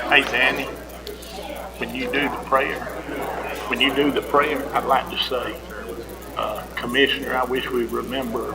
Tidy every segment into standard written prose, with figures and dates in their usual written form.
Hey, Danny, when you do the prayer, I'd like to say, Commissioner, I wish we remember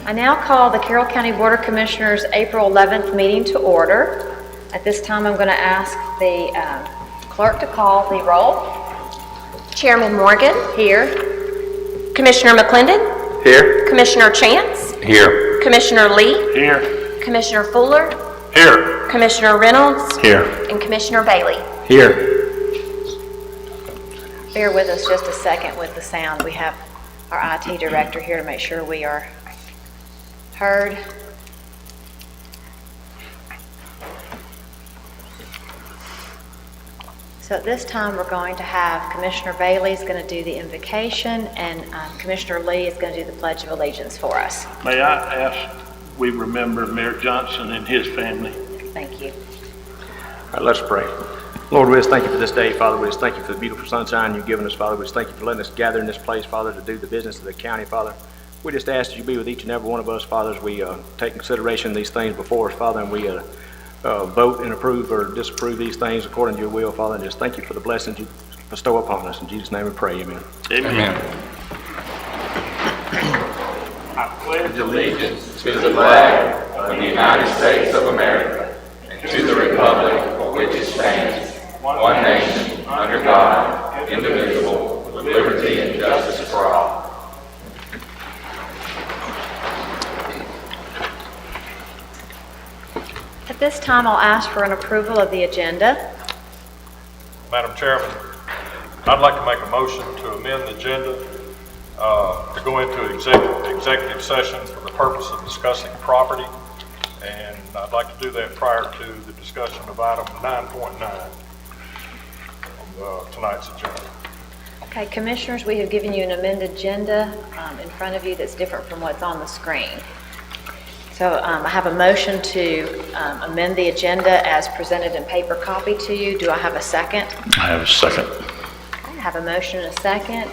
I now call the Carroll County Board of Commissioners April 11th meeting to order. At this time, I'm going to ask the clerk to call the roll. Chairman Morgan. Here. Commissioner McClendon. Here. Commissioner Chance. Here. Commissioner Lee. Here. Commissioner Fuller. Here. Commissioner Reynolds. Here. And Commissioner Bailey. Here. Bear with us just a second with the sound. We have our IT director here to make sure we are heard. So at this time, we're going to have Commissioner Bailey is going to do the invocation, and Commissioner Lee is going to do the Pledge of Allegiance for us. May I ask we remember Mayor Johnson and his family? Thank you. All right, let's pray. Lord, we just thank you for this day, Father. We just thank you for the beautiful sunshine you've given us, Father. We just thank you for letting us gather in this place, Father, to do the business of the county, Father. We just ask that you be with each and every one of us, Father, as we take consideration of these things before us, Father, and we vote and approve or disapprove these things according to your will, Father. And just thank you for the blessings you bestow upon us. In Jesus' name we pray, amen. Amen. I pledge allegiance to the flag of the United States of America and to the republic for which it stands, one nation, under God, indivisible, with liberty and justice for all. At this time, I'll ask for an approval of the agenda. Madam Chairman, I'd like to make a motion to amend the agenda to go into executive session for the purpose of discussing property, and I'd like to do that prior to the discussion of item 9.9 on tonight's agenda. Okay, Commissioners, we have given you an amended agenda in front of you that's different from what's on the screen. So I have a motion to amend the agenda as presented in paper copy to you. Do I have a second? I have a second. I have a motion and a second.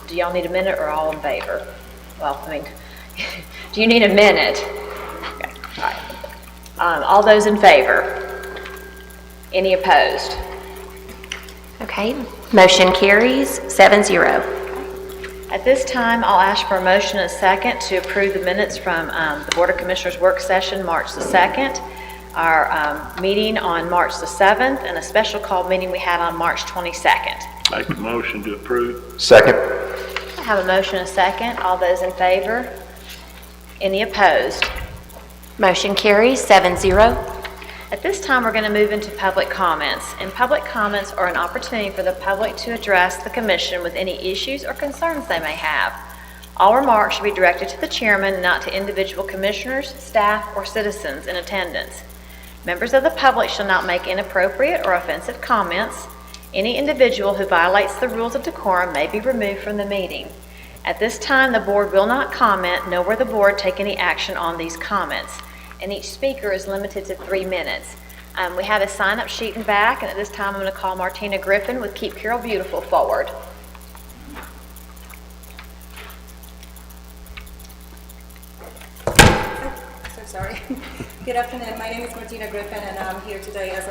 Do y'all need a minute or all in favor? Well, I mean, do you need a minute? Okay, all right. All those in favor? Any opposed? Okay, motion carries 7-0. At this time, I'll ask for a motion and a second to approve the minutes from the Board of Commissioners work session March the 2nd, our meeting on March the 7th, and a special call meeting we had on March 22nd. Make a motion to approve. Second. I have a motion and a second. All those in favor? Any opposed? Motion carries 7-0. At this time, we're going to move into public comments. And public comments are an opportunity for the public to address the Commission with any issues or concerns they may have. All remarks should be directed to the chairman, not to individual commissioners, staff, or citizens in attendance. Members of the public shall not make inappropriate or offensive comments. Any individual who violates the rules of decorum may be removed from the meeting. At this time, the board will not comment, nor will the board take any action on these comments. And each speaker is limited to 3 minutes. We have a sign-up sheet in back, and at this time I'm going to call Martina Griffin with Keep Carroll Beautiful forward. So sorry. Good afternoon. My name is Martina Griffin, and I'm here today as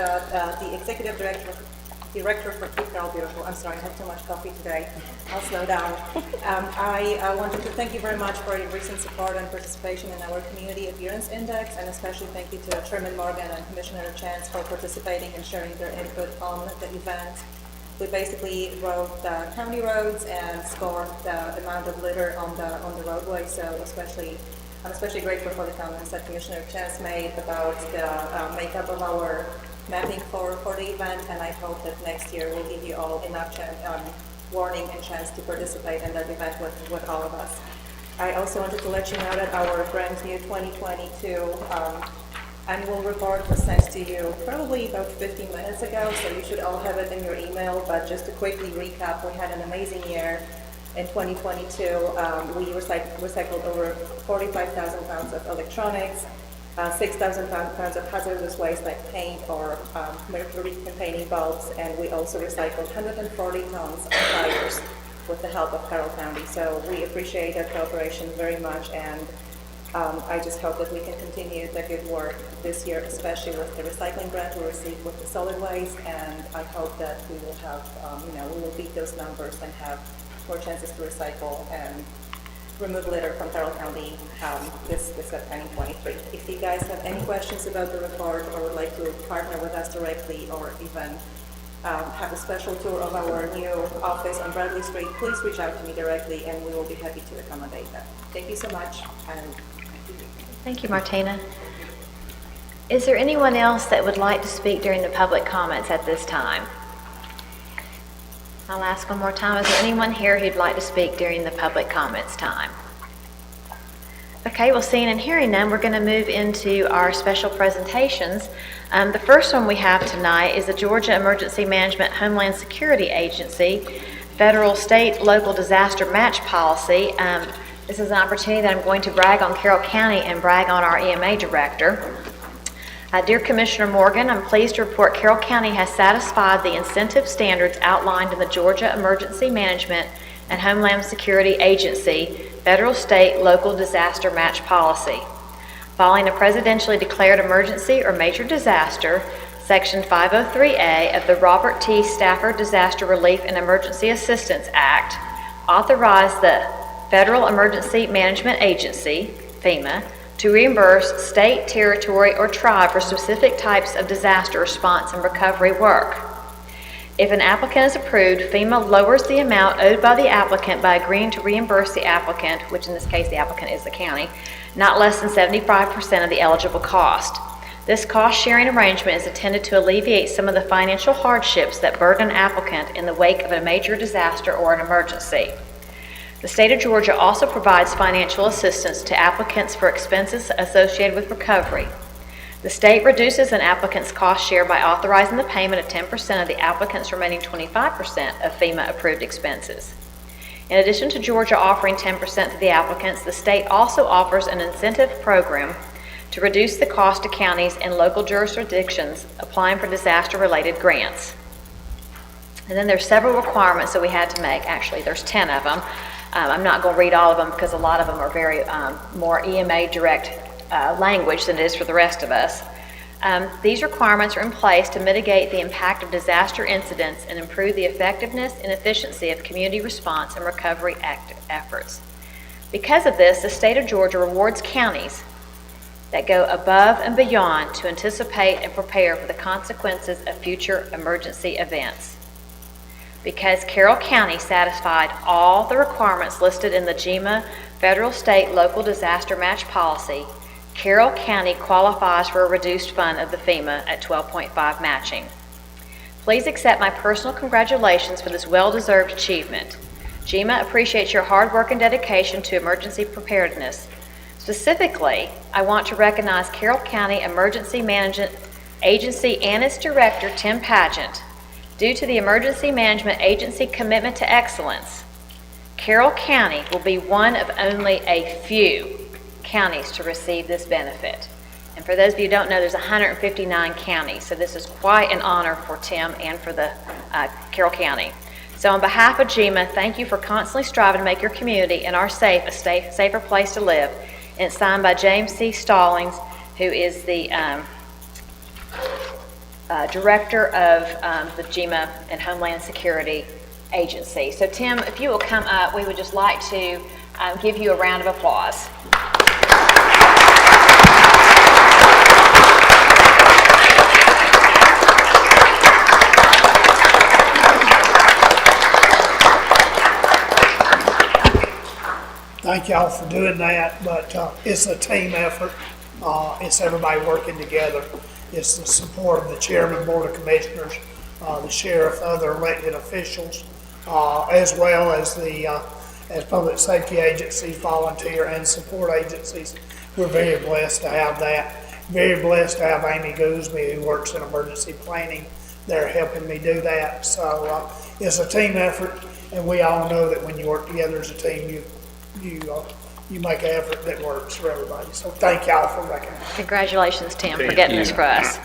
the Executive Director for Keep Carroll Beautiful. I'm sorry, I have too much coffee today. I'll slow down. I wanted to thank you very much for your recent support and participation in our Community Appearance Index, and especially thank you to Chairman Morgan and Commissioner Chance for participating and sharing their input on the event. We basically rode the county roads and scored the amount of litter on the roadway, so I'm especially grateful for the comments that Commissioner Chance made about the makeup of our mapping for the event, and I hope that next year we'll give you all enough warning and chance to participate in that event with all of us. I also wanted to let you know that our brand new 2022 annual report was sent to you probably about 15 minutes ago, so you should all have it in your email, but just to quickly recap, we had an amazing year. In 2022, we recycled over 45,000 pounds of electronics, 6,000 pounds of hazardous waste like paint or mercury-containing bulbs, and we also recycled 140 tons of tires with the help of Carroll County. So we appreciate their cooperation very much, and I just hope that we can continue the good work this year, especially with the recycling grant we received with the solid waste, and I hope that we will have, we will beat those numbers and have more chances to recycle and remove litter from Carroll County this upcoming 23. If you guys have any questions about the report or would like to partner with us directly or even have a special tour of our new office on Bradley Street, please reach out to me directly and we will be happy to accommodate that. Thank you so much. Thank you, Martina. Is there anyone else that would like to speak during the public comments at this time? I'll ask one more time. Is there anyone here who'd like to speak during the public comments time? Okay, well, seeing and hearing none, we're going to move into our special presentations. The first one we have tonight is the Georgia Emergency Management Homeland Security Agency Federal, State, Local Disaster Match Policy. This is an opportunity that I'm going to brag on Carroll County and brag on our EMA Director. Dear Commissioner Morgan, I'm pleased to report Carroll County has satisfied the incentive standards outlined in the Georgia Emergency Management and Homeland Security Agency Federal, State, Local Disaster Match Policy. Following a presidentially declared emergency or major disaster, Section 503A of the Robert T. Stafford Disaster Relief and Emergency Assistance Act authorized the Federal Emergency Management Agency, FEMA, to reimburse state, territory, or tribe for specific types of disaster response and recovery work. If an applicant is approved, FEMA lowers the amount owed by the applicant by agreeing to reimburse the applicant, which in this case the applicant is the county, not less than 75% of the eligible cost. This cost-sharing arrangement is intended to alleviate some of the financial hardships that burden an applicant in the wake of a major disaster or an emergency. The state of Georgia also provides financial assistance to applicants for expenses associated with recovery. The state reduces an applicant's cost share by authorizing the payment of 10% of the applicant's remaining 25% of FEMA-approved expenses. In addition to Georgia offering 10% to the applicants, the state also offers an incentive program to reduce the cost to counties and local jurisdictions applying for disaster-related grants. And then there's several requirements that we had to make. Actually, there's 10 of them. I'm not going to read all of them because a lot of them are very more EMA direct language than it is for the rest of us. These requirements are in place to mitigate the impact of disaster incidents and improve the effectiveness and efficiency of community response and recovery efforts. Because of this, the state of Georgia rewards counties that go above and beyond to anticipate and prepare for the consequences of future emergency events. Because Carroll County satisfied all the requirements listed in the GEMA Federal, State, Local Disaster Match Policy, Carroll County qualifies for a reduced fund of the FEMA at 12.5 matching. Please accept my personal congratulations for this well-deserved achievement. GEMA appreciates your hard work and dedication to emergency preparedness. Specifically, I want to recognize Carroll County Emergency Management Agency and its director, Tim Pageant. Due to the Emergency Management Agency commitment to excellence, Carroll County will be one of only a few counties to receive this benefit. And for those of you who don't know, there's 159 counties, so this is quite an honor for Tim and for the Carroll County. So on behalf of GEMA, thank you for constantly striving to make your community and our safer place to live. And it's signed by James C. Stallings, who is the Director of the GEMA and Homeland Security Agency. So Tim, if you will come up, we would just like to give you a round of applause. Thank y'all for doing that, but it's a team effort. It's everybody working together. It's the support of the chairman, board of commissioners, the sheriff, other elected officials, as well as the as public safety agencies, volunteer and support agencies. We're very blessed to have that. Very blessed to have Amy Goosby, who works in emergency planning. They're helping me do that. So it's a team effort. And we all know that when you work together as a team, you make an effort that works for everybody. So thank y'all for recognizing. Congratulations, Tim, for getting this for us.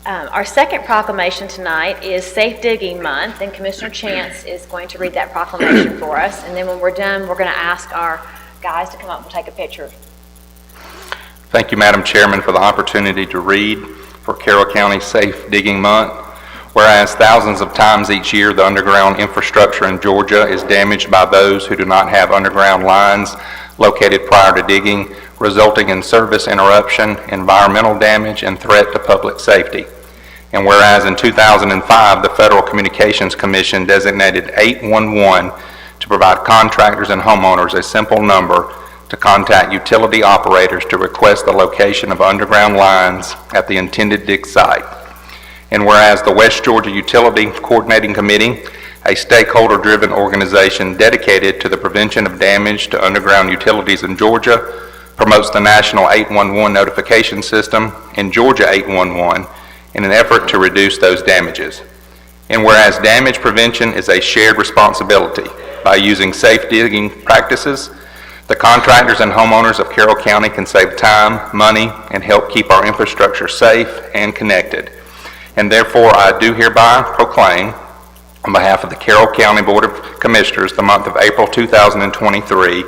Our second proclamation tonight is Safe Digging Month, and Commissioner Chance is going to read that proclamation for us. And then when we're done, we're going to ask our guys to come up and take a picture. Thank you, Madam Chairman, for the opportunity to read for Carroll County Safe Digging Month. Whereas thousands of times each year, the underground infrastructure in Georgia is damaged by those who do not have underground lines located prior to digging, resulting in service interruption, environmental damage, and threat to public safety. And whereas in 2005, the Federal Communications Commission designated 811 to provide contractors and homeowners a simple number to contact utility operators to request the location of underground lines at the intended dig site. And whereas the West Georgia Utility Coordinating Committee, a stakeholder-driven organization dedicated to the prevention of damage to underground utilities in Georgia, promotes the National 811 notification system and Georgia 811 in an effort to reduce those damages. And whereas damage prevention is a shared responsibility, by using safe digging practices, the contractors and homeowners of Carroll County can save time, money, and help keep our infrastructure safe and connected. And therefore, I do hereby proclaim, on behalf of the Carroll County Board of Commissioners, the month of April 2023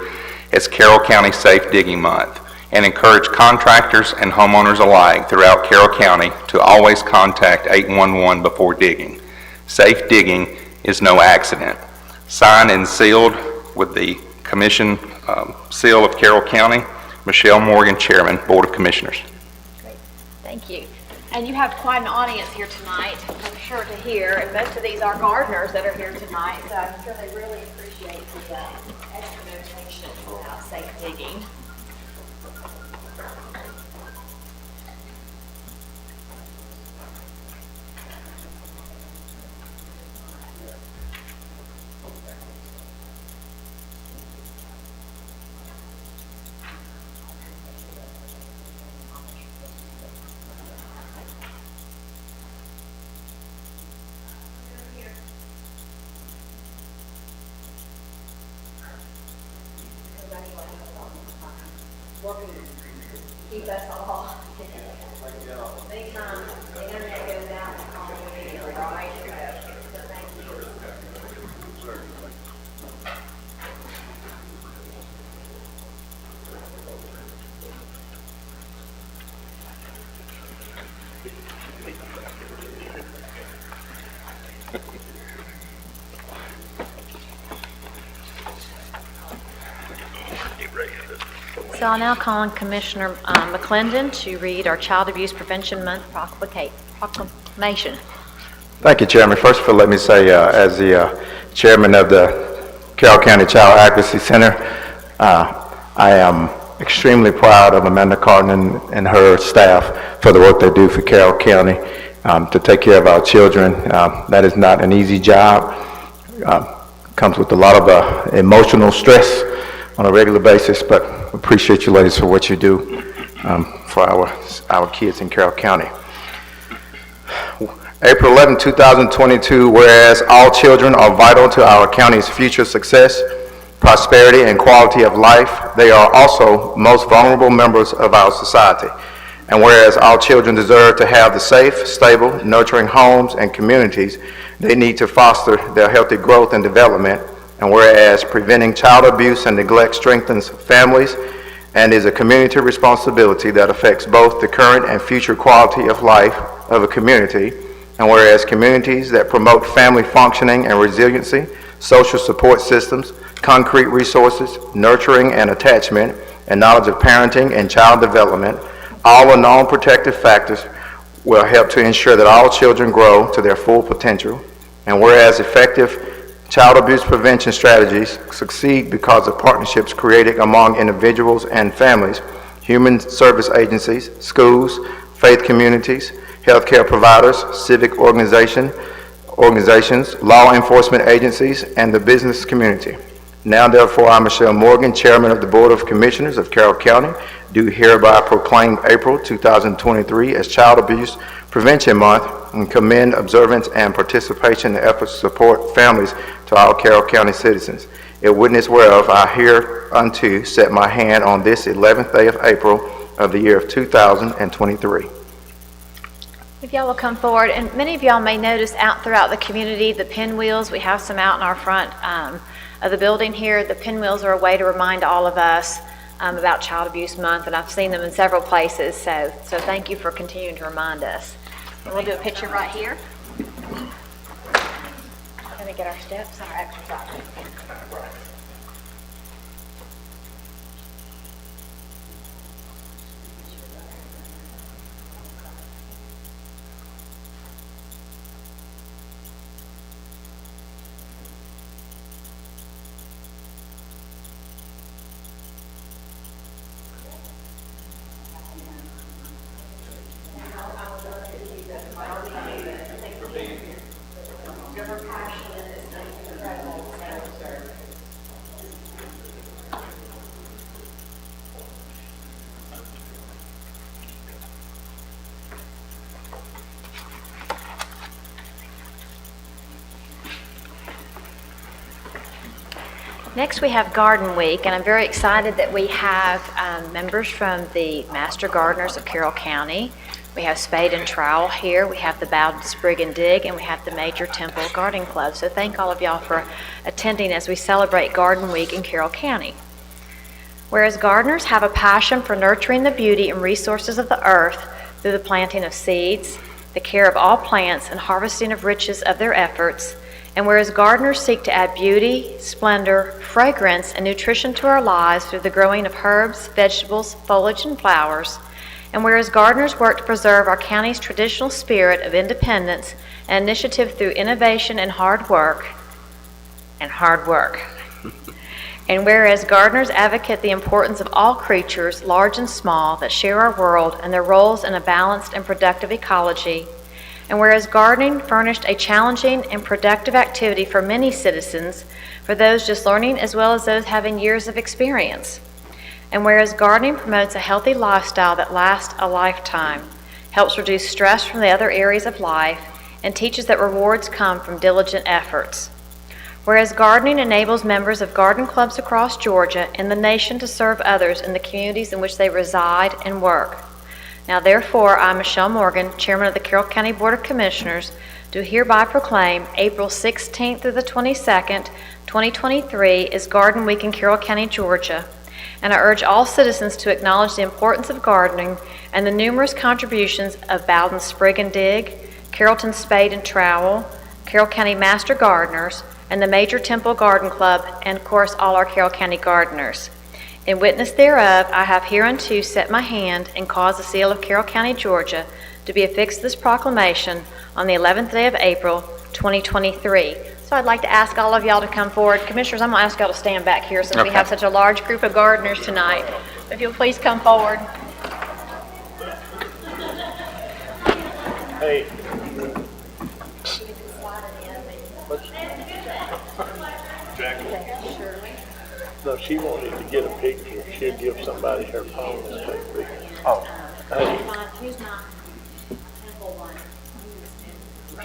as Carroll County Safe Digging Month, and encourage contractors and homeowners alike throughout Carroll County to always contact 811 before digging. Safe digging is no accident. Signed and sealed with the Commission seal of Carroll County, Michelle Morgan, Chairman, Board of Commissioners. Great. Thank you. And you have quite an audience here tonight, I'm sure, to hear, and most of these are gardeners that are here tonight, so I'm sure they really appreciate the extra notation about safe digging. Keep us all. Many times the internet goes out and calls immediately, right? So thank you. So I'll now call on Commissioner McClendon to read our Child Abuse Prevention Month proclamation. Thank you, Chairman. First of all, let me say, as the chairman of the Carroll County Child Advocacy Center, I am extremely proud of Amanda Cardin and her staff for the work they do for Carroll County to take care of our children. That is not an easy job. Comes with a lot of emotional stress on a regular basis, but appreciate you ladies for what you do for our kids in Carroll County. April 11, 2022, whereas all children are vital to our county's future success, prosperity, and quality of life, they are also most vulnerable members of our society. And whereas all children deserve to have the safe, stable, nurturing homes and communities they need to foster their healthy growth and development, and whereas preventing child abuse and neglect strengthens families and is a community responsibility that affects both the current and future quality of life of a community, and whereas communities that promote family functioning and resiliency, social support systems, concrete resources, nurturing and attachment, and knowledge of parenting and child development, all are known protective factors will help to ensure that all children grow to their full potential, and whereas effective child abuse prevention strategies succeed because of partnerships created among individuals and families, human service agencies, schools, faith communities, healthcare providers, civic organizations, law enforcement agencies, and the business community. Now, therefore, I, Michelle Morgan, Chairman of the Board of Commissioners of Carroll County, do hereby proclaim April 2023 as Child Abuse Prevention Month, and commend observance and participation in efforts to support families to all Carroll County citizens. In witness whereof, I hereunto set my hand on this 11th day of April of the year of 2023. If y'all will come forward, and many of y'all may notice out throughout the community, the pinwheels, we have some out in our front of the building here. The pinwheels are a way to remind all of us about Child Abuse Month, and I've seen them in several places, so thank you for continuing to remind us. And we'll do a picture right here. We're going to get our steps and our exercise. Next, we have Garden Week, and I'm very excited that we have members from the Master Gardeners of Carroll County. We have Spade and Trowel here, we have the Bowden Sprig and Dig, and we have the Major Temple Garden Club. So thank all of y'all for attending as we celebrate Garden Week in Carroll County. Whereas gardeners have a passion for nurturing the beauty and resources of the earth through the planting of seeds, the care of all plants, and harvesting of riches of their efforts, and whereas gardeners seek to add beauty, splendor, fragrance, and nutrition to our lives through the growing of herbs, vegetables, foliage, and flowers, and whereas gardeners work to preserve our county's traditional spirit of independence and initiative through innovation and hard work, and whereas gardeners advocate the importance of all creatures, large and small, that share our world and their roles in a balanced and productive ecology, and whereas gardening furnished a challenging and productive activity for many citizens, for those just learning as well as those having years of experience, and whereas gardening promotes a healthy lifestyle that lasts a lifetime, helps reduce stress from the other areas of life, and teaches that rewards come from diligent efforts. Whereas gardening enables members of garden clubs across Georgia and the nation to serve others in the communities in which they reside and work. Now therefore, I, Michelle Morgan, Chairman of the Carroll County Board of Commissioners, do hereby proclaim April 16th through the 22nd, 2023 is Garden Week in Carroll County, Georgia, and I urge all citizens to acknowledge the importance of gardening and the numerous contributions of Bowden Sprig and Dig, Carrollton Spade and Trowel, Carroll County Master Gardeners, and the Major Temple Garden Club, and of course all our Carroll County gardeners. In witness thereof, I have hereunto set my hand and caused the seal of Carroll County, Georgia, to be affixed to this proclamation on the 11th day of April, 2023. So I'd like to ask all of y'all to come forward. Commissioners, I'm going to ask y'all to stand back here since we have such a large group of gardeners tonight. If you'll please come forward. Hey. No, she wanted to get a picture. She'll give somebody her phone and take a picture. Oh. Hey.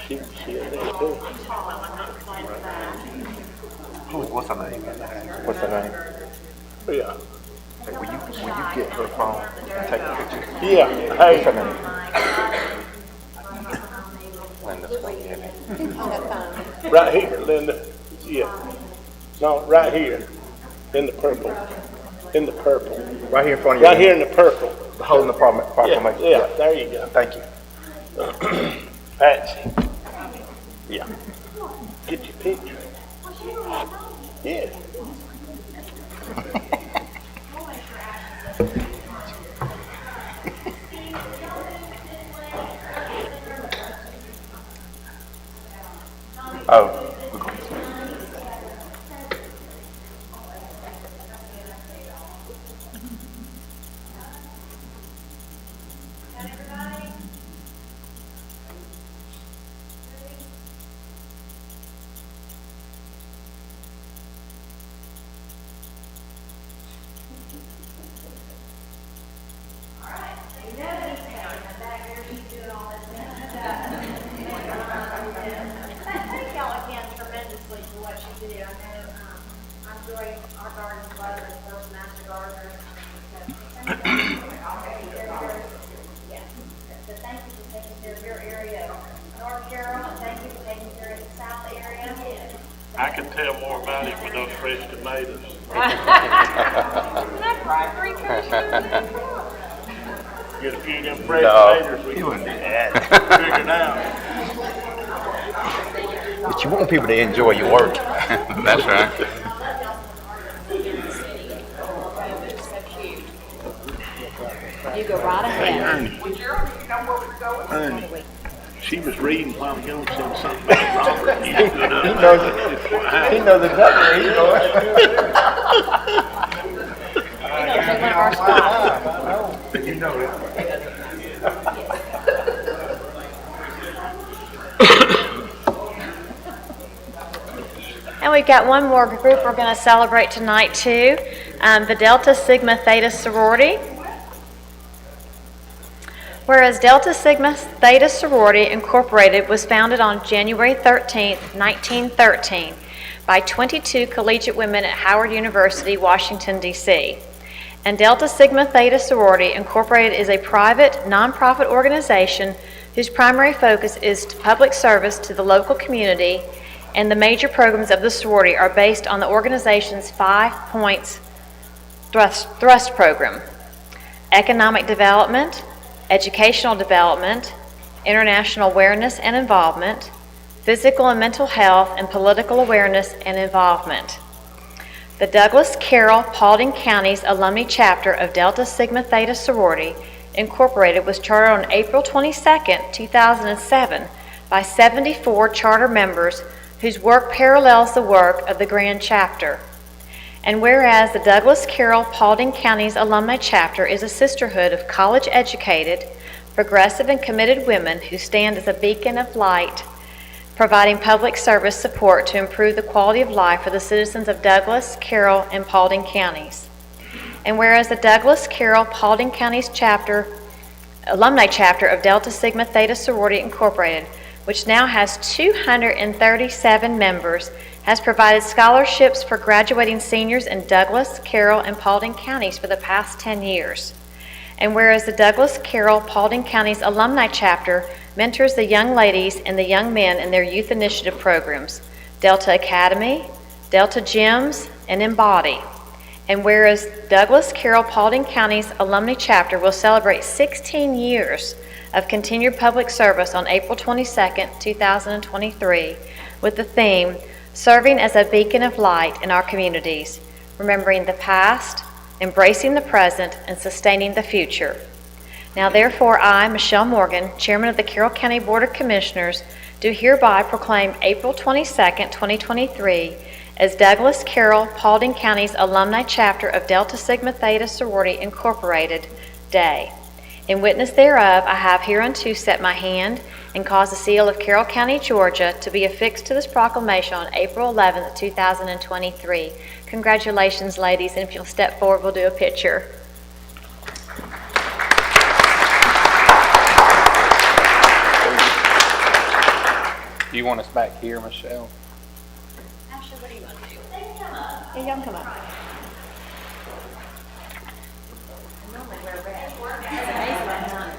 She in there too. What's her name? What's her name? Yeah. Hey, will you get her phone and take a picture? Yeah. Hey. What's her name? Linda's gonna get it. Right here, Linda. Yeah. No, right here. In the purple. In the purple. Right here in front of you. Right here in the purple. Holding the proclamation. Yeah, there you go. Thank you. Patsy. Yeah. Get your picture. Yeah. Oh. our garden club and first master gardeners. Yes. So thank you for taking care of your area, North Carroll, and thank you for taking care of the south area. I can tell more about it with those fresh tomatoes. Get a few of them fresh tomatoes, we can figure it out. But you want people to enjoy your work. That's right. You go right Hey, ahead. Ernie, she was reading while ago and said something about Robert. You stood up. He knows exactly where he's going. You're gonna take one of our spots. You know it. And we've got one more group we're going to celebrate tonight too, the Delta Sigma Theta sorority. Whereas Delta Sigma Theta Sorority Incorporated was founded on January 13, 1913 by 22 collegiate women at Howard University, Washington, D.C. And Delta Sigma Theta Sorority Incorporated is a private, nonprofit organization whose primary focus is public service to the local community, and the major programs of the sorority are based on the organization's 5 points thrust program: economic development, educational development, international awareness and involvement, physical and mental health, and political awareness and involvement. The Douglas, Carroll, Paulding Counties Alumni Chapter of Delta Sigma Theta Sorority Incorporated was chartered on April 22, 2007 by 74 charter members whose work parallels the work of the Grand Chapter. And whereas the Douglas, Carroll, Paulding Counties Alumni Chapter is a sisterhood of college-educated, progressive, and committed women who stand as a beacon of light, providing public service support to improve the quality of life for the citizens of Douglas, Carroll, and Paulding counties. And whereas the Douglas, Carroll, Paulding Counties Alumni Chapter of Delta Sigma Theta Sorority Incorporated, which now has 237 members, has provided scholarships for graduating seniors in Douglas, Carroll, and Paulding counties for the past 10 years. And whereas the Douglas, Carroll, Paulding Counties Alumni Chapter mentors the young ladies and the young men in their youth initiative programs, Delta Academy, Delta Gyms, and Embody. And whereas Douglas, Carroll, Paulding Counties Alumni Chapter will celebrate 16 years of continued public service on April 22, 2023, with the theme, Serving as a Beacon of Light in Our Communities, Remembering the Past, Embracing the Present, and Sustaining the Future. Now therefore I, Michelle Morgan, Chairman of the Carroll County Board of Commissioners, do hereby proclaim April 22, 2023 as Douglas, Carroll, Paulding Counties Alumni Chapter of Delta Sigma Theta Sorority Incorporated Day. In witness thereof, I have hereunto set my hand and caused the seal of Carroll County, Georgia, to be affixed to this proclamation on April 11, 2023. Congratulations, ladies, and if you'll step forward, we'll do a picture. Do you want us back here, Michelle? Ashley, what do you want to do? Yeah, y'all can come up. Normally we're red. It's amazing that time.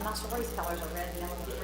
My sorority's colors are red and yellow. Please,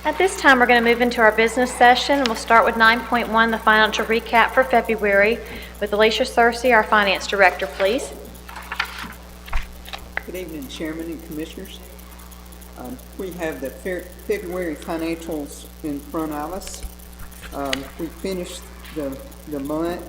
At this time, we're going to move into our business session, and we'll start with 9.1, the financial recap for February, with Alicia Searcy, our Finance Director, please. Good evening, Chairman and Commissioners. We have the February financials in front of us. We finished the month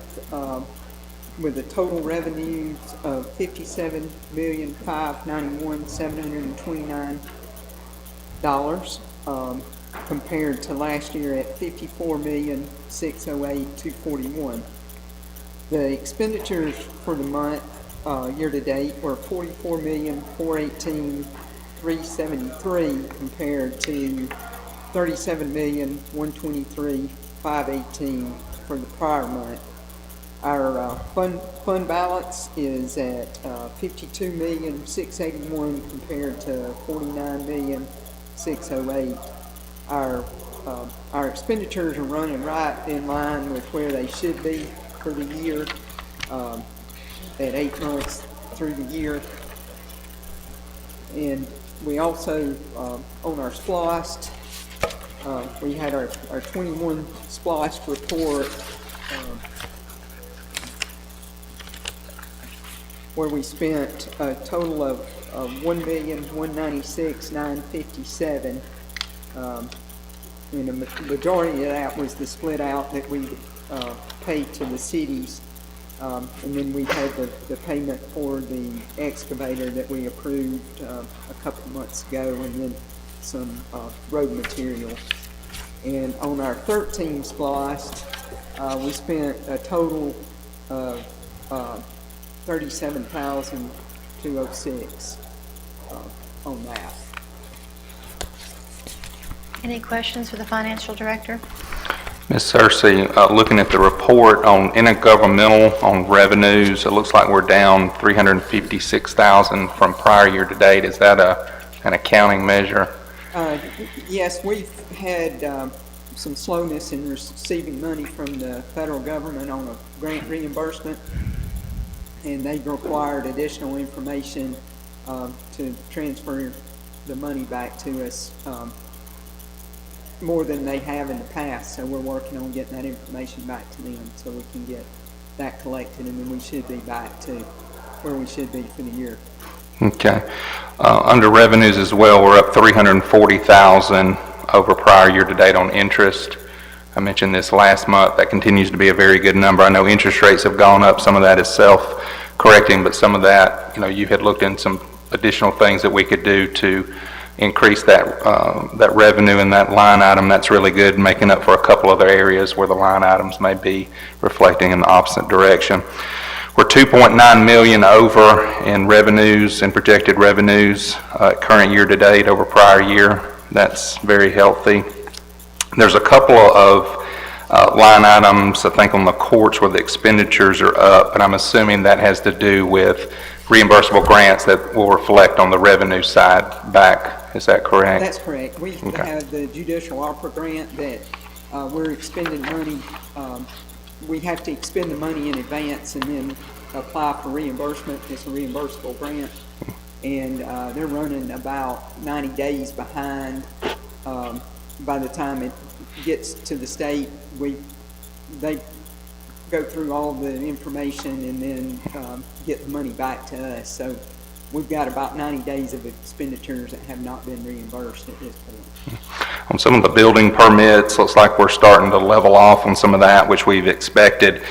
with a total revenues of $57,591,729, compared to last year at $54,608,241. The expenditures for the month year-to-date were $44,418,373 compared to $37,123,518 for the prior month. Our fund balance is at $52,681 compared to $49,608. Our expenditures are running right in line with where they should be for the year, at 8 months through the year. And we also, on our SPLOST, we had our 21 SPLOST report, where we spent a total of $1,196,957. And the majority of that was the split out that we paid to the cities. And then we had the payment for the excavator that we approved a couple months ago, and then some road materials. And on our 13 SPLOST, we spent a total of $37,206 on that. Any questions for the Financial Director? Ms. Searcy, looking at the report on intergovernmental on revenues, it looks like we're down $356,000 from prior year to date. Is that an accounting measure? Yes, we've had some slowness in receiving money from the federal government on a grant reimbursement, and they've required additional information to transfer the money back to us, more than they have in the past. So we're working on getting that information back to them so we can get that collected, and then we should be back to where we should be for the year. Okay. Under revenues as well, we're up $340,000 over prior year to date on interest. I mentioned this last month. That continues to be a very good number. I know interest rates have gone up. Some of that is self-correcting, but some of that, you had looked in some additional things that we could do to increase that that revenue in that line item. That's really good, making up for a couple other areas where the line items may be reflecting in the opposite direction. We're $2.9 million over in revenues and projected revenues current year to date over prior year. That's very healthy. There's a couple of line items, I think, on the courts where the expenditures are up, and I'm assuming that has to do with reimbursable grants that will reflect on the revenue side back. Is that correct? That's correct. We have the judicial opera grant that we're expending money. We have to expend the money in advance and then apply for reimbursement. It's a reimbursable grant, and they're running about 90 days behind. By the time it gets to the state, they go through all the information and then get the money back to us. So we've got about 90 days of expenditures that have not been reimbursed at this point. On some of the building permits, looks like we're starting to level off on some of that, which we've expected.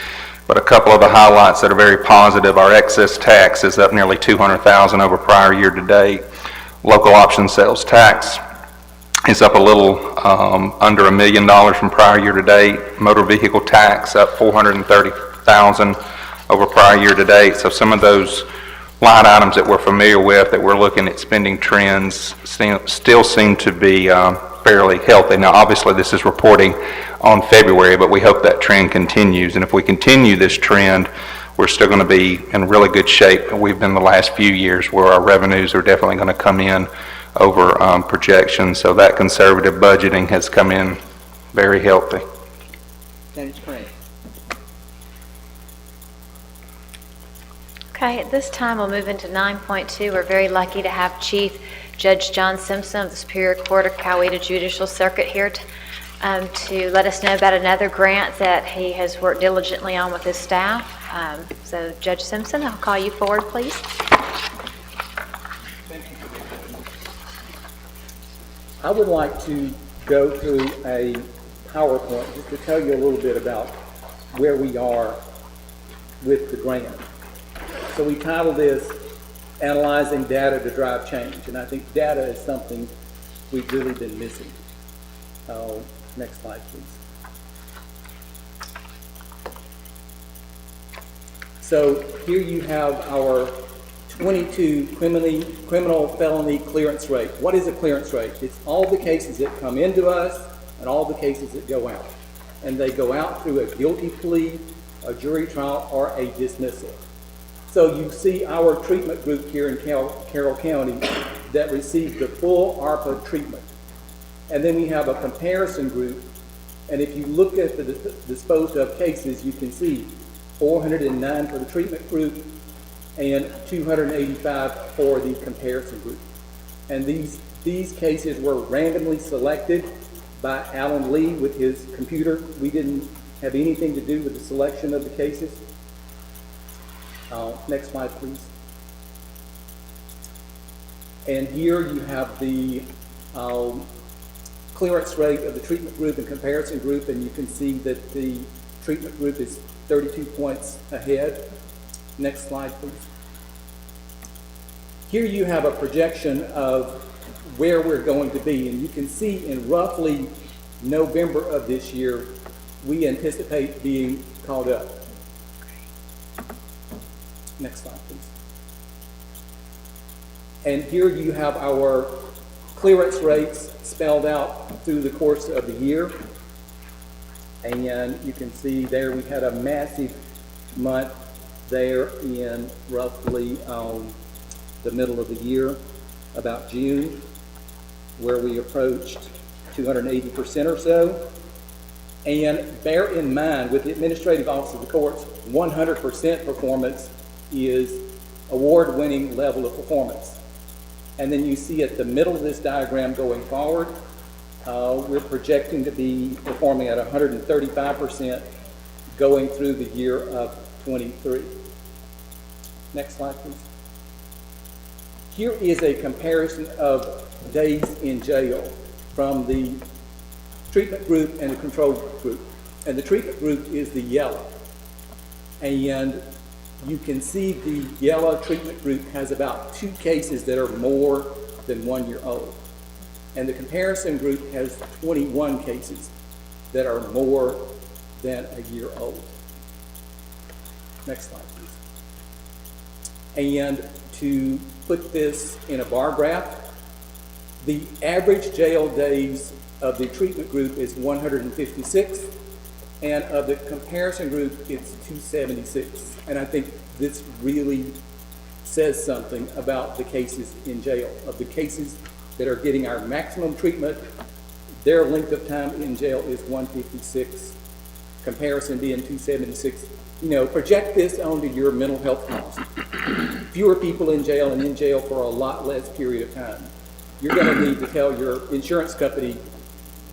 But a couple of the highlights that are very positive, our excess tax is up nearly $200,000 over prior year to date. Local option sales tax is up a little under $1 million from prior year to date. Motor vehicle tax up $430,000 over prior year to date. So some of those line items that we're familiar with, that we're looking at spending trends, still seem to be fairly healthy. Now, obviously, this is reporting on February, but we hope that trend continues. And if we continue this trend, we're still going to be in really good shape. We've been the last few years where our revenues are definitely going to come in over projections. So that conservative budgeting has come in very healthy. That is correct. Okay, at this time we'll move into 9.2. We're very lucky to have Chief Judge John Simpson of the Superior Court of Coweta Judicial Circuit here to let us know about another grant that he has worked diligently on with his staff. So Judge Simpson, I'll call you forward, please. I would like to go through a PowerPoint just to tell you a little bit about where we are with the grant. So we titled this Analyzing Data to Drive Change, and I think data is something we've really been missing. Next slide, please. So here you have our 22 criminal felony clearance rate. What is a clearance rate? It's all the cases that come into us and all the cases that go out. And they go out through a guilty plea, a jury trial, or a dismissal. So you see our treatment group here in Carroll County that received the full ARPA treatment. And then we have a comparison group, and if you look at the disposed of cases, you can see 409 for the treatment group and 285 for the comparison group. And these cases were randomly selected by Alan Lee with his computer. We didn't have anything to do with the selection of the cases. Next slide, please. And here you have the clearance rate of the treatment group and comparison group, and you can see that the treatment group is 32 points ahead. Next slide, please. Here you have a projection of where we're going to be, and you can see in roughly November of this year, we anticipate being caught up. Next slide, please. And here you have our clearance rates spelled out through the course of the year. And you can see there we had a massive month there in roughly the middle of the year, about June, where we approached 280% or so. And bear in mind, with the Administrative Office of the Courts, 100% performance is award-winning level of performance. And then you see at the middle of this diagram going forward, we're projecting to be performing at 135% going through the year of 23. Next slide, please. Here is a comparison of days in jail from the treatment group and the control group. And the treatment group is the yellow. And you can see the yellow treatment group has about 2 cases that are more than 1 year old. And the comparison group has 21 cases that are more than a year old. Next slide, please. And to put this in a bar graph, the average jail days of the treatment group is 156, and of the comparison group, it's 276. And I think this really says something about the cases in jail. Of the cases that are getting our maximum treatment, their length of time in jail is 156, comparison being 276. You know, project this onto your mental health costs. Fewer people in jail and in jail for a lot less period of time. You're going to need to tell your insurance company,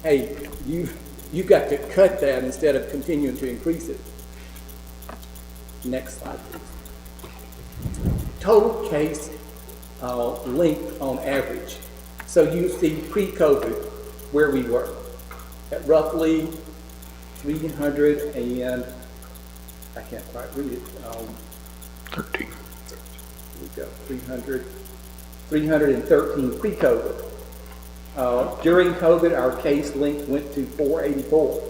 hey, you've got to cut that instead of continuing to increase it. Next slide, please. Total case length on average. So you see pre-COVID where we were at roughly 300 and I can't quite read it. 13. Here we go. 313 pre-COVID. During COVID, our case length went to 484.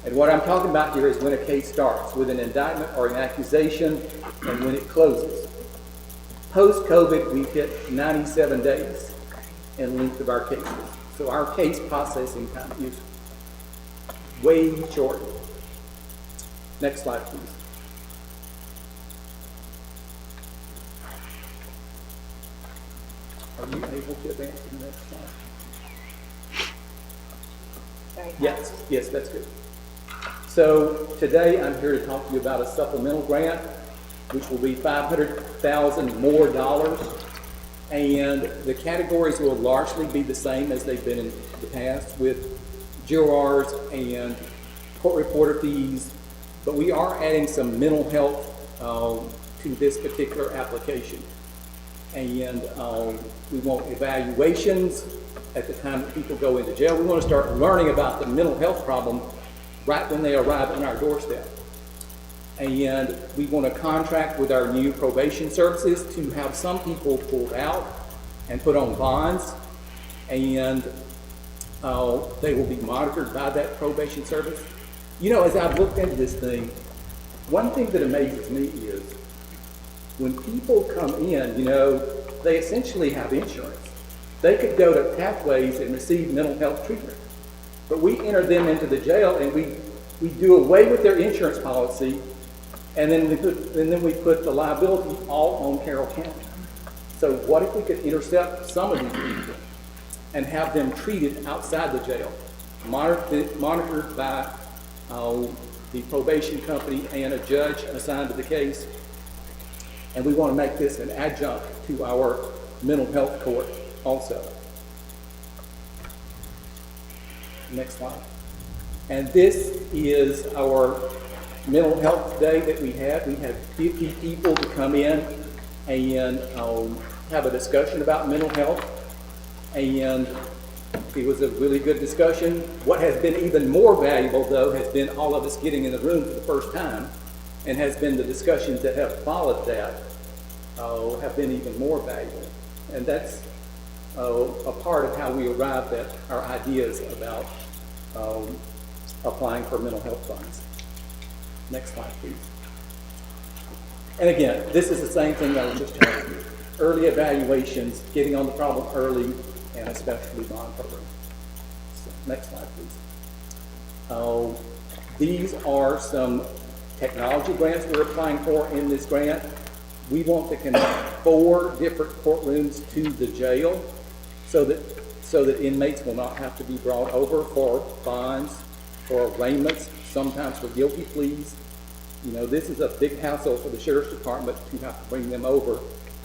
And what I'm talking about here is when a case starts with an indictment or an accusation and when it closes. Post-COVID, we hit 97 days in length of our cases. So our case processing time is way shorter. Next slide, please. Are you able to advance to the next slide? Yes, that's good. So today I'm here to talk to you about a supplemental grant, which will be $500,000 more And the categories will largely be the same as they've been in the past with GORs and court reporter fees, but we are adding some mental health to this particular application. And we want evaluations at the time that people go into jail. We want to start learning about the mental health problem right when they arrive on our doorstep. And we want to contract with our new probation services to have some people pulled out and put on bonds, and they will be monitored by that probation service. You know, as I've looked into this thing, one thing that amazes me is when people come in, you know, they essentially have insurance. They could go to Pathways and receive mental health treatment, but we enter them into the jail and we do away with their insurance policy, and then we put the liability all on Carroll County. So what if we could intercept some of these people and have them treated outside the jail, monitored by the probation company and a judge assigned to the case? And we want to make this an adjunct to our mental health court also. Next slide. And this is our mental health day that we had. We had 50 people to come in and have a discussion about mental health. And it was a really good discussion. What has been even more valuable, though, has been all of us getting in the room for the first time, and has been the discussions that have followed that have been even more valuable. And that's a part of how we arrived at our ideas about applying for mental health funds. Next slide, please. And again, this is the same thing I was just telling you. Early evaluations, getting on the problem early, and especially bond program. So, next slide, please. These are some technology grants we're applying for in this grant. We want to connect 4 different courtrooms to the jail so that inmates will not have to be brought over for bonds, for arraignments, sometimes for guilty pleas. You know, this is a big hassle for the sheriff's department to have to bring them over,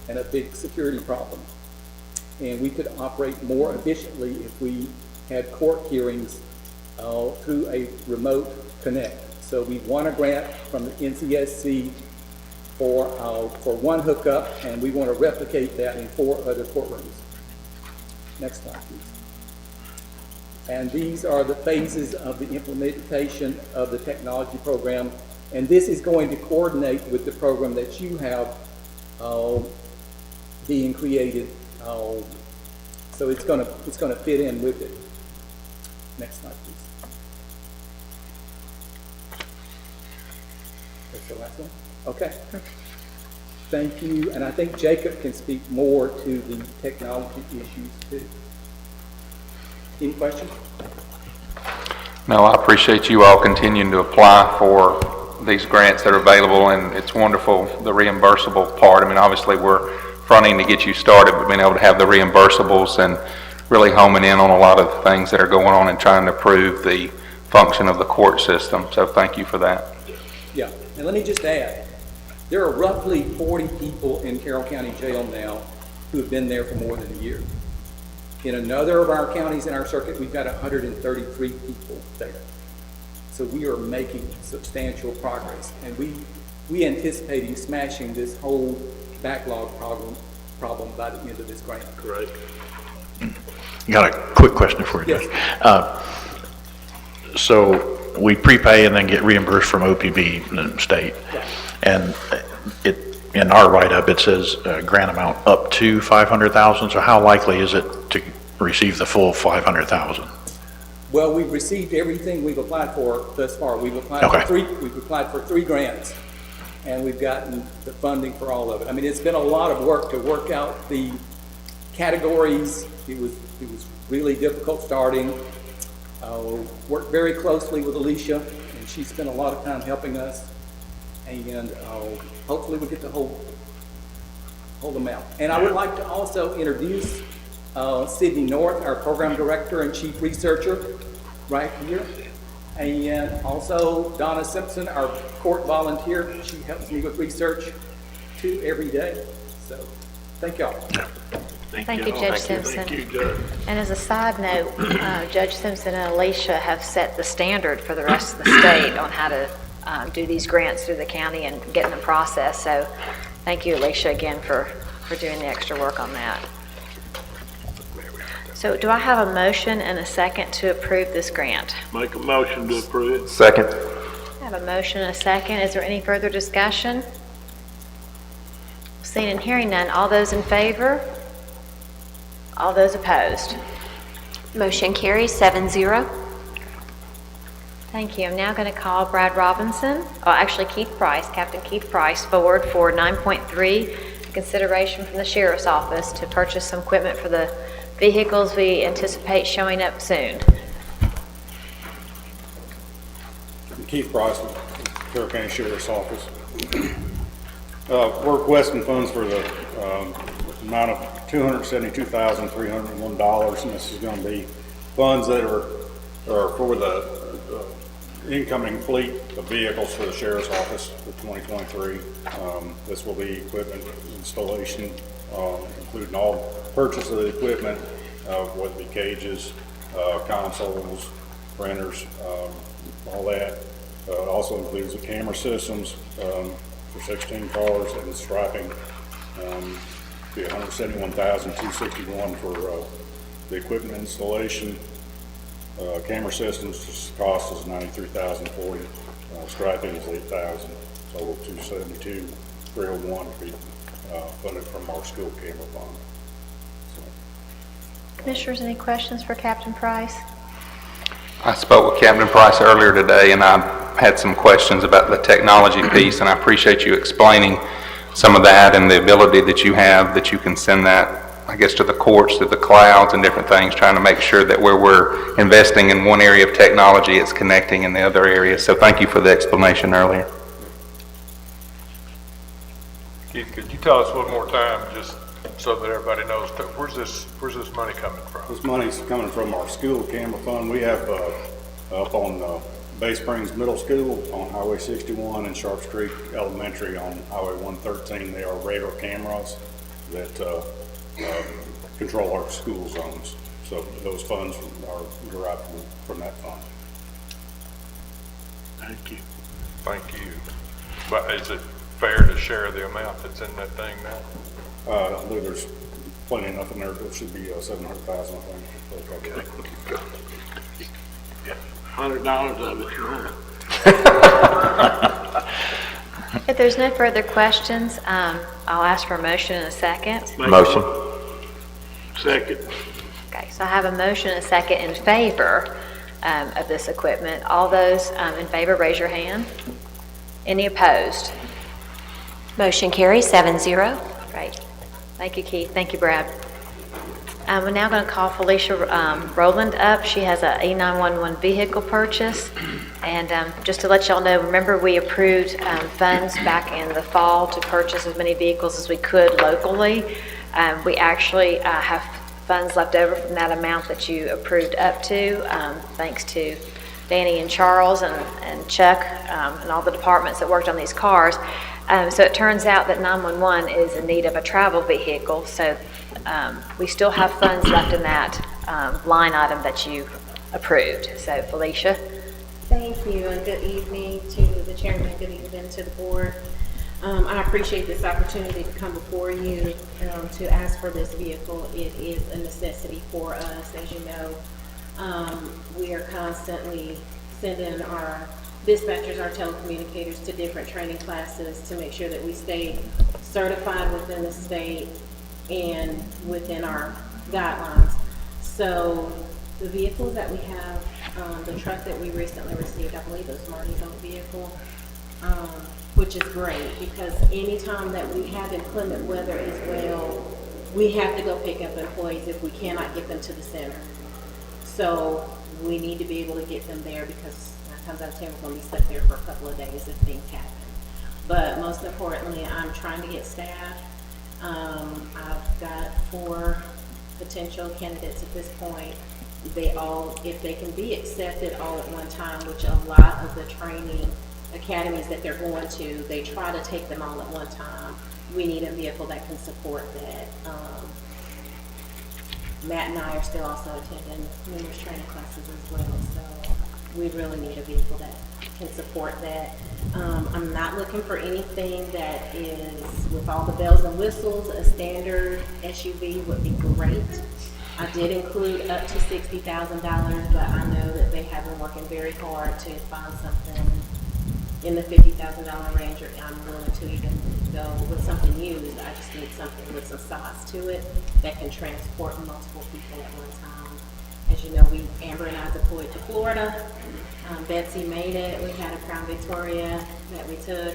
and a big security problem. And we could operate more efficiently if we had court hearings through a remote connect. So we won a grant from the NCSC for one hookup, and we want to replicate that in 4 other courtrooms. Next slide, please. And these are the phases of the implementation of the technology program. And this is going to coordinate with the program that you have being created. So it's going to fit in with it. Next slide, please. That's the last one? Okay. Thank you. And I think Jacob can speak more to the technology issues too. Any questions? No, I appreciate you all continuing to apply for these grants that are available, and it's wonderful, the reimbursable part. I mean, obviously we're fronting to get you started, but being able to have the reimbursables and really homing in on a lot of things that are going on and trying to improve the function of the court system. So thank you for that. Yeah, and let me just add, there are roughly 40 people in Carroll County Jail now who have been there for more than a year. In another of our counties in our circuit, we've got 133 people there. So we are making substantial progress, and we anticipating smashing this whole backlog problem by the end of this grant. Correct. Got a quick question for you. Yes. So we prepay and then get reimbursed from OPB, the state. Yeah. And in our write-up, it says grant amount up to 500,000. So how likely is it to receive the full 500,000? Well, we've received everything we've applied for thus far. We've applied for 3 grants, and we've gotten the funding for all of it. I mean, it's been a lot of work to work out the categories. It was really difficult starting. Worked very closely with Alicia, and she spent a lot of time helping us. And hopefully we get to hold them out. And I would like to also introduce Sydney North, our program director and chief researcher, right here. And also Donna Simpson, our court volunteer. She helps me with research too every day. So Thank y'all. Thank you, Judge Simpson. Thank you, Judge. And as a side note, Judge Simpson and Alicia have set the standard for the rest of the state on how to do these grants through the county and get in the process. So thank you, Alicia, again for doing the extra work on that. So do I have a motion and a second to approve this grant? Make a motion to approve. Second. I have a motion and a second. Is there any further discussion? Seeing and hearing none, all those in favor? All those opposed? Motion carries 7-0. Thank you. I'm now going to call Brad Robinson, Keith Price, Captain Keith Price, forward for 9.3, consideration from the Sheriff's Office to purchase some equipment for the vehicles we anticipate showing up soon. Keith Price with Carroll County Sheriff's Office. We're requesting funds for the amount of $272,301, and this is going to be funds that are for the incoming fleet of vehicles for the Sheriff's Office for 2023. This will be equipment installation, including all purchase of the equipment, whether it be cages, consoles, printers, all that. It also includes the camera systems for 16 cars and striping. Be $171,261 for the equipment installation. Camera systems cost is $93,040. Striping is $8,000. Total $272,301 to be funded from our school camera fund. Commissioners, any questions for Captain Price? I spoke with Captain Price earlier today, and I had some questions about the technology piece, and I appreciate you explaining some of that and the ability that you have, that you can send that, I guess, to the courts, to the clouds and different things, trying to make sure that where we're investing in one area of technology, it's connecting in the other areas. So thank you for the explanation earlier. Keith, could you tell us one more time, just so that everybody knows, where's this money coming from? This money's coming from our school camera fund. We have up on Bay Springs Middle School on Highway 61 and Sharps Creek Elementary on Highway 113. They are radar cameras that control our school zones. So those funds are derived from that fund. Thank you. Thank you. But is it fair to share the amount that's in that thing now? I believe there's plenty enough in there. There should be $700,000, I think. Okay. $100 of it. If there's no further questions, I'll ask for a motion and a second. Motion. Second. Okay, so I have a motion and a second in favor of this equipment. All those in favor, raise your hand. Any opposed? Motion carries 7-0. Great. Thank you, Keith. Thank you, Brad. We're now going to call Felicia Rowland up. She has a E911 vehicle purchase. And just to let y'all know, remember we approved funds back in the fall to purchase as many vehicles as we could locally. We actually have funds left over from that amount that you approved up to, thanks to Danny and Charles and Chuck and all the departments that worked on these cars. So it turns out that 911 is in need of a travel vehicle, so we still have funds left in that line item that you approved. So Felicia. Thank you, and good evening to the chairman, good evening to the board. I appreciate this opportunity to come before you to ask for this vehicle. It is a necessity for us. As you know, we are constantly sending our dispatchers, our telecommunicators to different training classes to make sure that we stay certified within the state and within our guidelines. So the vehicles that we have, the truck that we recently received, I believe it was Marty's own vehicle, which is great because anytime that we have inclement weather as well, we have to go pick up employees if we cannot get them to the center. So we need to be able to get them there because 9 times out of 10 we're going to be stuck there for a couple of days if things happen. But most importantly, I'm trying to get staff. I've got 4 potential candidates at this point. They all, if they can be accepted all at one time, which a lot of the training academies that they're going to, they try to take them all at one time. we need a vehicle that can support that. Matt and I are still also attending numerous training classes as well, so we really need a vehicle that can support that. I'm not looking for anything that is with all the bells and whistles. A standard SUV would be great. I did include up to $60,000, but I know that they have been working very hard to find something in the $50,000 range, or I'm willing to even go with something used. I just need something with some size to it that can transport multiple people at one time. As you know, Amber and I deployed to Florida. Betsy made it. We had a Crown Victoria that we took.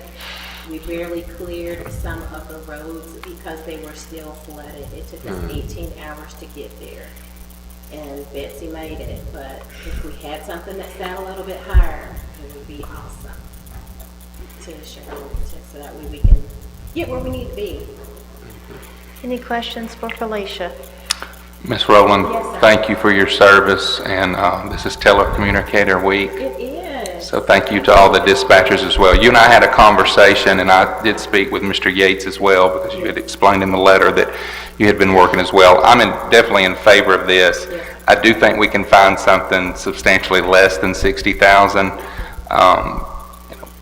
We barely cleared some of the roads because they were still flooded. It took us 18 hours to get there. And Betsy made it. But if we had something that sat a little bit higher, it would be awesome to show, so that way we can get where we need to be. Any questions for Felicia? Ms. Rowland, Yes, sir. thank you for your service, and this is Telecommunicator Week. It is. So thank you to all the dispatchers as well. You and I had a conversation, and I did speak with Mr. Yates as well, because you had explained in the letter that you had been working as well. I'm definitely in favor of this. Yes. I do think we can find something substantially less than 60,000.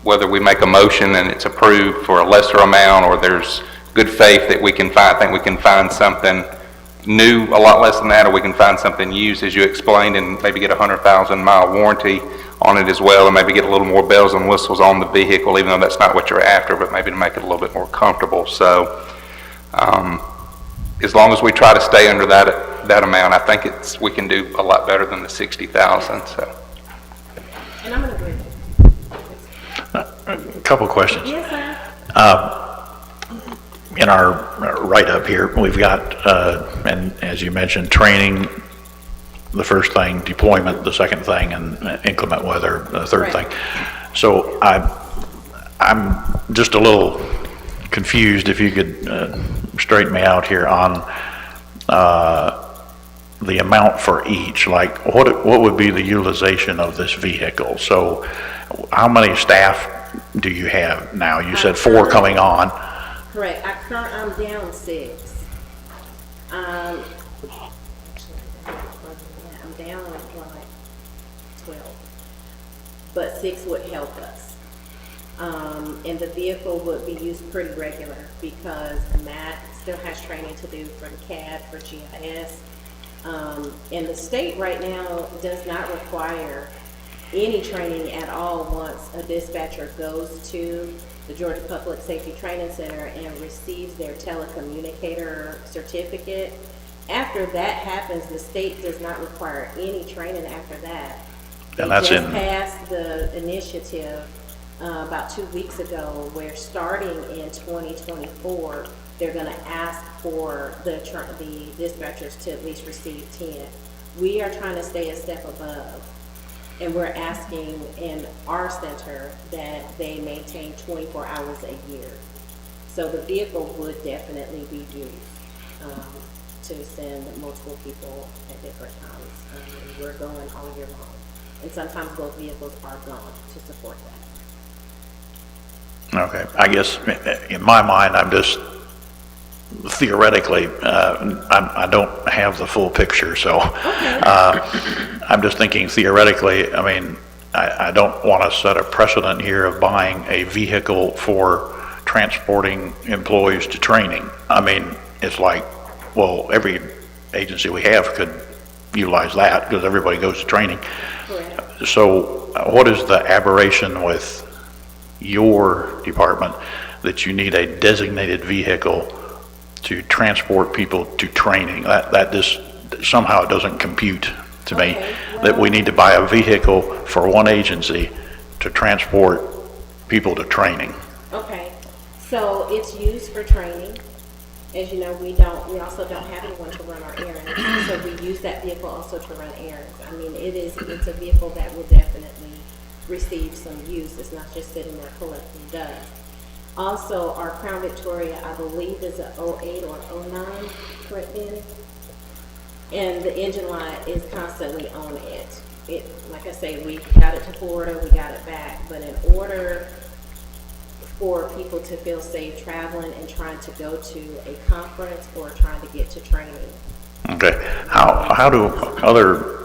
Whether we make a motion and it's approved for a lesser amount, or there's good faith that we can find, I think we can find something new a lot less than that, or we can find something used, as you explained, and maybe get a 100,000 mile warranty on it as well, and maybe get a little more bells and whistles on the vehicle, even though that's not what you're after, but maybe to make it a little bit more comfortable. So as long as we try to stay under that amount, I think we can do a lot better than the 60,000. So. And I'm going to agree. A couple questions. Yes, sir. In our write-up here, we've got, and as you mentioned, training, the first thing, deployment, the second thing, and inclement weather, the third thing. So I'm just a little confused, if you could straighten me out here on the amount for each. Like, what would be the utilization of this vehicle? So how many staff do you have now? You said 4 coming on. Correct. I'm down 6. I'm down like 12, but 6 would help us. And the vehicle would be used pretty regular, because Matt still has training to do for the CAD, for GIS. And the state right now does not require any training at all once a dispatcher goes to the Georgia Public Safety Training Center and receives their telecommunicator certificate. After that happens, the state does not require any training after that. They just passed the initiative about 2 weeks ago, where starting in 2024, they're going to ask for the dispatchers to at least receive 10. We are trying to stay a step above. And we're asking in our center that they maintain 24 hours a year. So the vehicle would definitely be used to send multiple people at different times. We're going all year long. And sometimes both vehicles are gone to support that. Okay, I guess in my mind, I'm just theoretically, I don't have the full picture, so I'm just thinking theoretically. I mean, I don't want to set a precedent here of buying a vehicle for transporting employees to training. I mean, it's like, well, every agency we have could utilize that, because everybody goes to training. Correct. So what is the aberration with your department that you need a designated vehicle to transport people to training? That just somehow it doesn't compute to me, that we need to buy a vehicle for one agency to transport people to training. Okay, so it's used for training. As you know, we also don't have anyone to run our errands, so we use that vehicle also to run errands. I mean, it's a vehicle that will definitely receive some use. It's not just sitting there collecting dust. Also, our Crown Victoria, I believe, is an 08 or 09, correct, Danny? And the engine light is constantly on it. Like I say, we got it to Florida, we got it back, but in order for people to feel safe traveling and trying to go to a conference or trying to get to training. Okay. How do other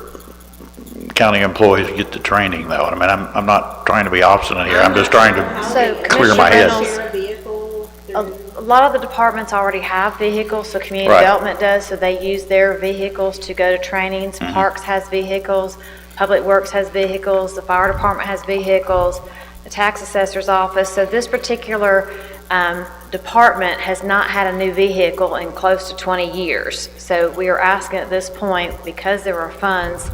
county employees get to training though? I mean, I'm not trying to be obstinate here. I'm just trying So to clear my head. Share a vehicle through A lot of the departments already have vehicles, so community Right. development does, so they use their vehicles to go to trainings. Parks has vehicles, Public Works has vehicles, the fire department has vehicles, the tax assessor's office. So this particular department has not had a new vehicle in close to 20 years. So we are asking at this point, because there are funds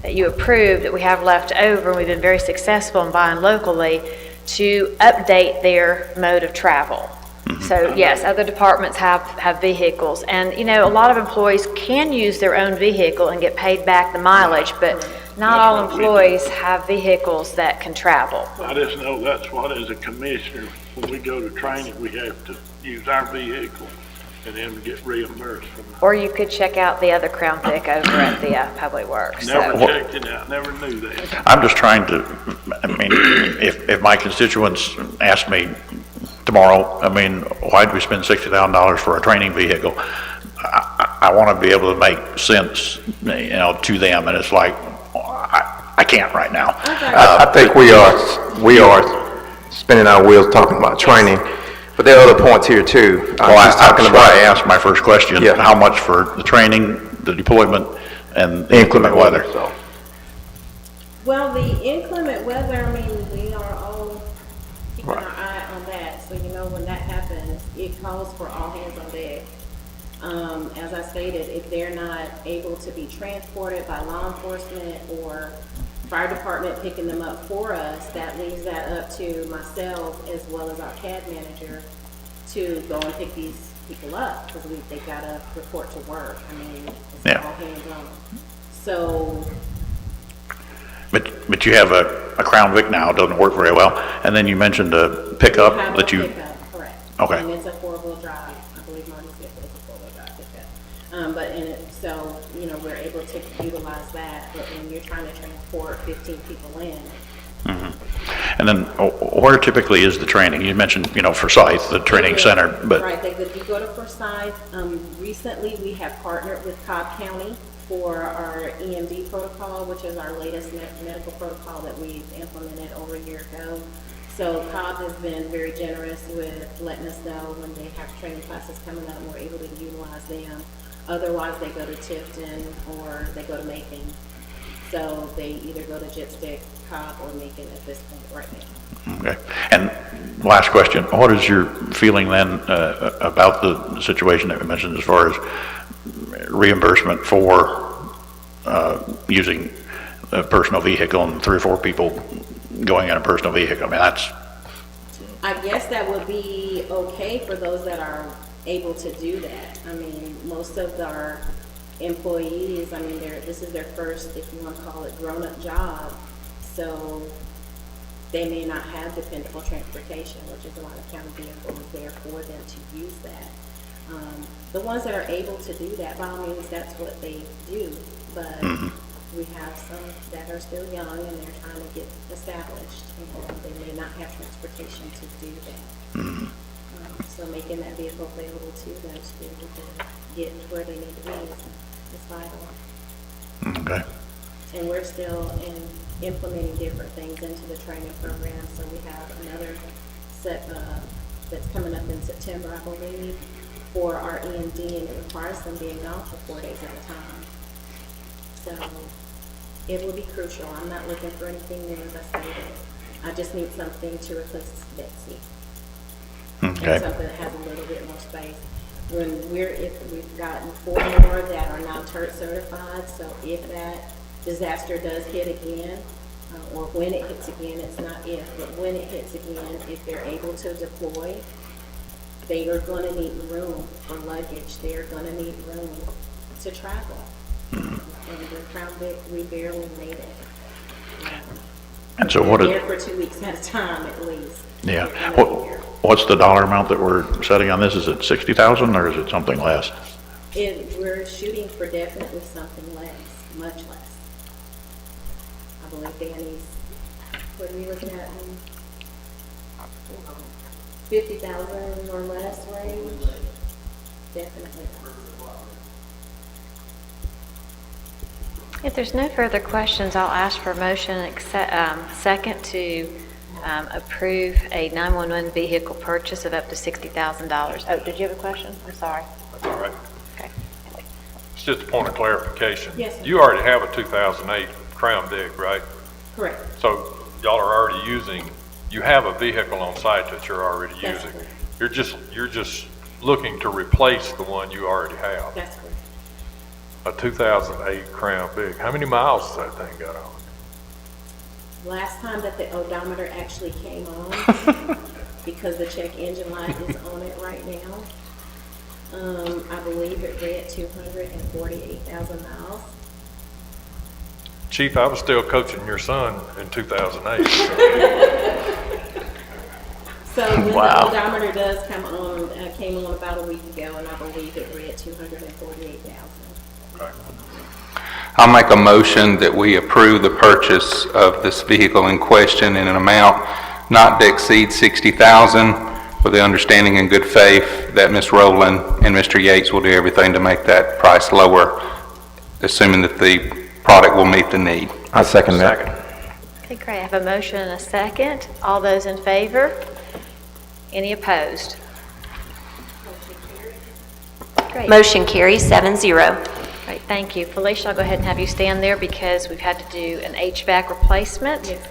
that you approved that we have left over, and we've been very successful in buying locally, to update their mode of travel. So yes, other departments have vehicles, and you know, a lot of employees can use their own vehicle and get paid back the mileage, but not all employees have vehicles that can travel. I just know that's what, as a commissioner, when we go to training, we have to use our vehicle and then get reimbursed from it. Or you could check out the other Crown Vic over at the Public Works. Never So, checked it out, never knew that. I'm just trying to, I mean, if my constituents ask me tomorrow, I mean, why'd we spend $60,000 for a training vehicle? I want to be able to make sense, you know, to them, and it's like, I can't right now. I think we are spinning our wheels talking about training, but there are other points here too. Well, She's that's why I asked my first question, Yeah. how much for the training, the deployment, and the inclement weather? So, Well, the inclement weather, I mean, we are all keeping our eye on that. So, you know, when that happens, it calls for all hands on deck. As I stated, if they're not able to be transported by law enforcement or fire department picking them up for us, that leaves that up to myself as well as our CAD manager to go and pick these people up, because they gotta report to work. I mean, it's all hands on. So, But you have a Crown Vic now, it doesn't work very well, and then you mentioned a pickup we have that a you, pickup, correct. Okay. And it's a four-wheel drive. I believe Marty said it's a four-wheel drive pickup. But in it, so, you know, we're able to utilize that, but when you're trying to transport 15 people in, and then where typically is the training? You mentioned, you know, Forsyth, the training center, but, right, they do go to Forsyth. Recently, we have partnered with Cobb County for our EMD protocol, which is our latest medical protocol that we've implemented over a year ago. So Cobb has been very generous with letting us know when they have training classes coming up, and we're able to utilize them. Otherwise, they go to Tifton or they go to Macon. So they either go to Jitstick, Cobb, or Macon at this point right now. okay. And last question, what is your feeling then about the situation that we mentioned as far as reimbursement for using a personal vehicle and 3 or 4 people going in a personal vehicle? I mean, that's... I guess that would be okay for those that are able to do that. I mean, most of our employees, I mean, this is their first, if you want to call it, grown-up job. So they may not have dependable transportation, which is why the county vehicle is there for them to use that. The ones that are able to do that, by all means, that's what they do. But we have some that are still young and they're trying to get established, and they may not have transportation to do that. So making that vehicle available to them to be able to get where they need to be is vital. Okay. And we're still implementing different things into the training program. So we have another set that's coming up in September, I believe, for our EMD, and it requires them being gone for 4 days at a time. So it will be crucial. I'm not looking for anything new, as I stated. I just need something to replace Betsy. Okay. And something that has a little bit more space. If we've gotten 4 more that are now TERT certified, so if that disaster does hit again, or when it hits again, it's not if, but when it hits again, if they're able to deploy, they are going to need room for luggage. They are going to need room to travel. And the Crown Vic, we barely made it. And so we're there for 2 weeks at a time at least. Yeah. What's the dollar amount that we're setting on this? Is it 60,000 or is it something less? We're shooting for definitely something less, much less. I believe Danny's, what are we looking at? 50,000 or less range, definitely. If there's no further questions, I'll ask for a motion second to approve a 911 vehicle purchase of up to $60,000. Oh, did you have a question? I'm sorry. That's all right. Okay. It's just a point of clarification. Yes, sir. You already have a 2008 Crown Vic, right? Correct. So y'all are already using, you have a vehicle on site that you're already That's using. correct. You're just looking to replace the one you already have. That's correct. A 2008 Crown Vic. How many miles has that thing got on? Last time that the odometer actually came on, because the check engine light is on it right now, I believe it read 248,000 miles. Chief, I was still coaching your son in 2008. So when Wow. the odometer does come on, came on about a week ago, and I believe it read 248,000. Okay. I'll make a motion that we approve the purchase of this vehicle in question in an amount not to exceed $60,000, with the understanding in good faith that Ms. Rowland and Mr. Yates will do everything to make that price lower, assuming that the product will meet the need. I second that. Okay, great. I have a motion and a second. All those in favor? Any opposed? Great. Motion carries 7-0. Great, thank you. Felicia, I'll go ahead and have you stand there because we've had to do an HVAC replacement. Yes,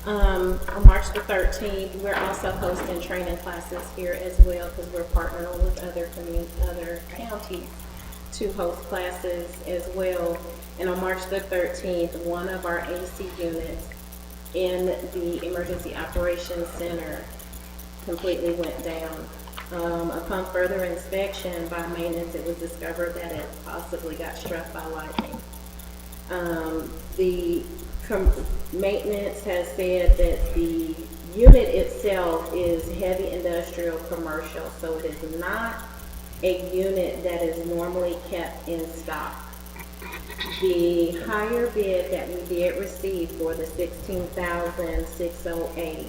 ma'am. On March the 13th, we're also hosting training classes here as well, because we're partnering with other counties to host classes as well. And on March the 13th, one of our AC units in the Emergency Operations Center completely went down. Upon further inspection by maintenance, it was discovered that it possibly got struck by lightning. The maintenance has said that the unit itself is heavy industrial commercial, so it is not a unit that is normally kept in stock. The higher bid that we did receive for the $16,608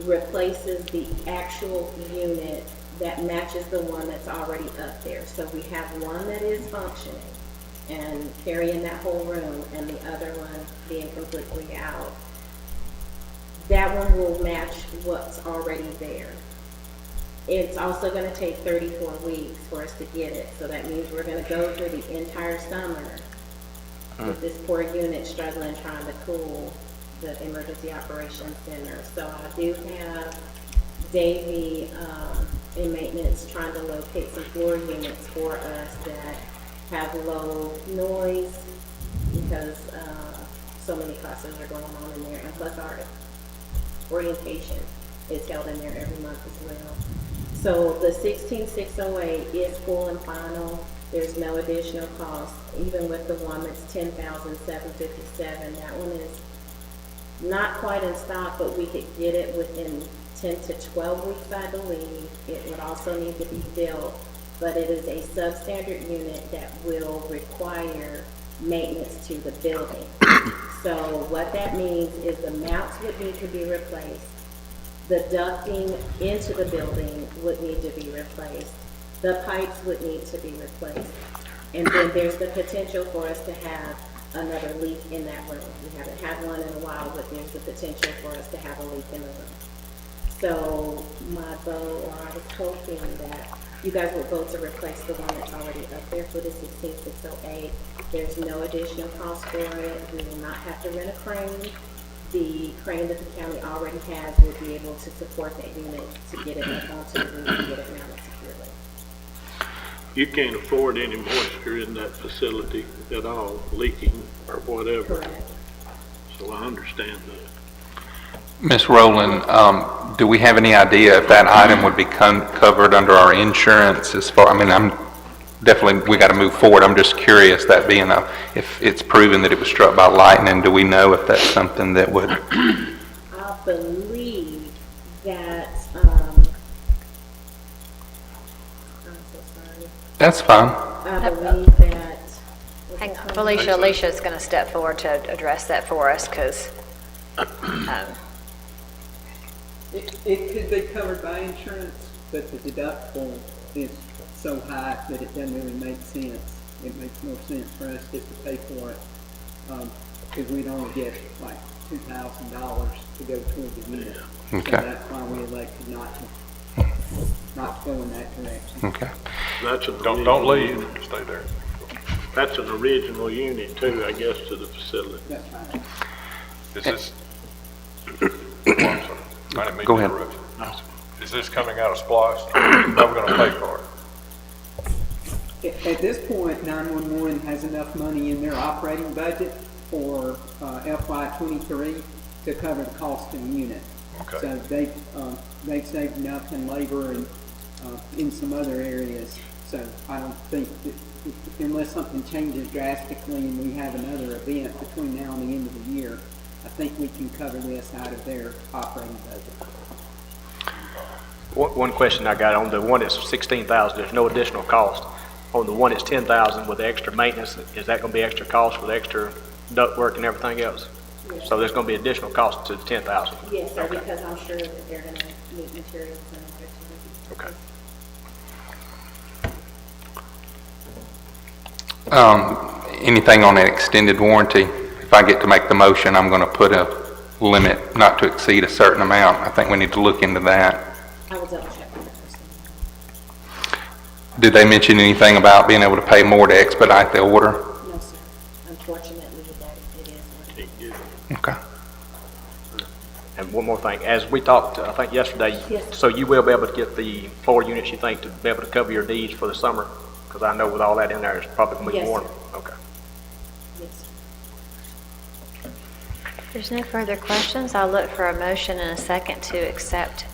replaces the actual unit that matches the one that's already up there. So we have one that is functioning and carrying that whole room, and the other one being completely out. That one will match what's already there. It's also going to take 34 weeks for us to get it, so that means we're going to go through the entire summer with this poor unit struggling trying to cool the Emergency Operations Center. So I do have Davey in maintenance trying to locate some floor units for us that have low noise, because so many classes are going on in there, and plus our orientation is held in there every month as well. So the 16,608 is full and final. There's no additional cost, even with the one that's 10,757. That one is not quite in stock, but we could get it within 10 to 12 weeks, I believe. It would also need to be built, but it is a substandard unit that will require maintenance to the building. So what that means is the mounts would need to be replaced. The ducting into the building would need to be replaced. The pipes would need to be replaced. And then there's the potential for us to have another leak in that room. We haven't had one in a while, but there's the potential for us to have a leak in the room. So I was hoping that you guys would vote to replace the one that's already up there for the 16,608. There's no additional cost for it. We will not have to rent a crane. The crane that the county already has will be able to support that unit to get it up onto the roof and get it mounted securely. You can't afford any moisture in that facility at all, leaking or whatever. Correct. So I understand that. Ms. Rowland, do we have any idea if that item would be covered under our insurance as far, definitely we got to move forward. I'm just curious, that being if it's proven that it was struck by lightning, do we know if that's something that would? I believe that, I'm so sorry. That's fine. I believe that. Hang on, Felicia, Alicia's going to step forward to address that for us, because It could be covered by insurance, but the deductible is so high that it doesn't really make sense. It makes more sense for us just to pay for it, because we'd only get like $2,000 to go toward the unit. Okay. So that's why we elected not to go in that direction. Okay. That's an Don't original leave, unit. stay there. That's an original unit too, I guess, to the facility. That's right. Is this, oh, I'm sorry. I didn't mean Go to ahead. interrupt you. Is this coming out of SPOS? How are we gonna pay for it? At this point, 911 has enough money in their operating budget for FY '23 to cover the cost of the unit. Okay. So they've saved enough in labor and in some other areas. So I don't think, unless something changes drastically and we have another event between now and the end of the year, I think we can cover this out of their operating budget. One question I got on the one that's 16,000, there's no additional cost. On the one that's 10,000 with the extra maintenance, is that going to be extra cost with extra duct work and everything else? So there's going to be additional cost to the 10,000? Yes, sir, because I'm sure that they're gonna need materials and everything. Okay. Anything on an extended warranty, if I get to make the motion, I'm going to put a limit not to exceed a certain amount. I think we need to look into that. I will double check on that first. Did they mention anything about being able to pay more to expedite the order? No, sir. Unfortunately, that it is what it is. Okay. And one more thing, as we talked, I think yesterday, Yes. so you will be able to get the floor units, you think, to be able to cover your needs for the summer? Because I know with all that in there, it's probably going to be Yes, warm. sir. Okay. Yes, sir. If there's no further questions, I'll look for a motion and a second to accept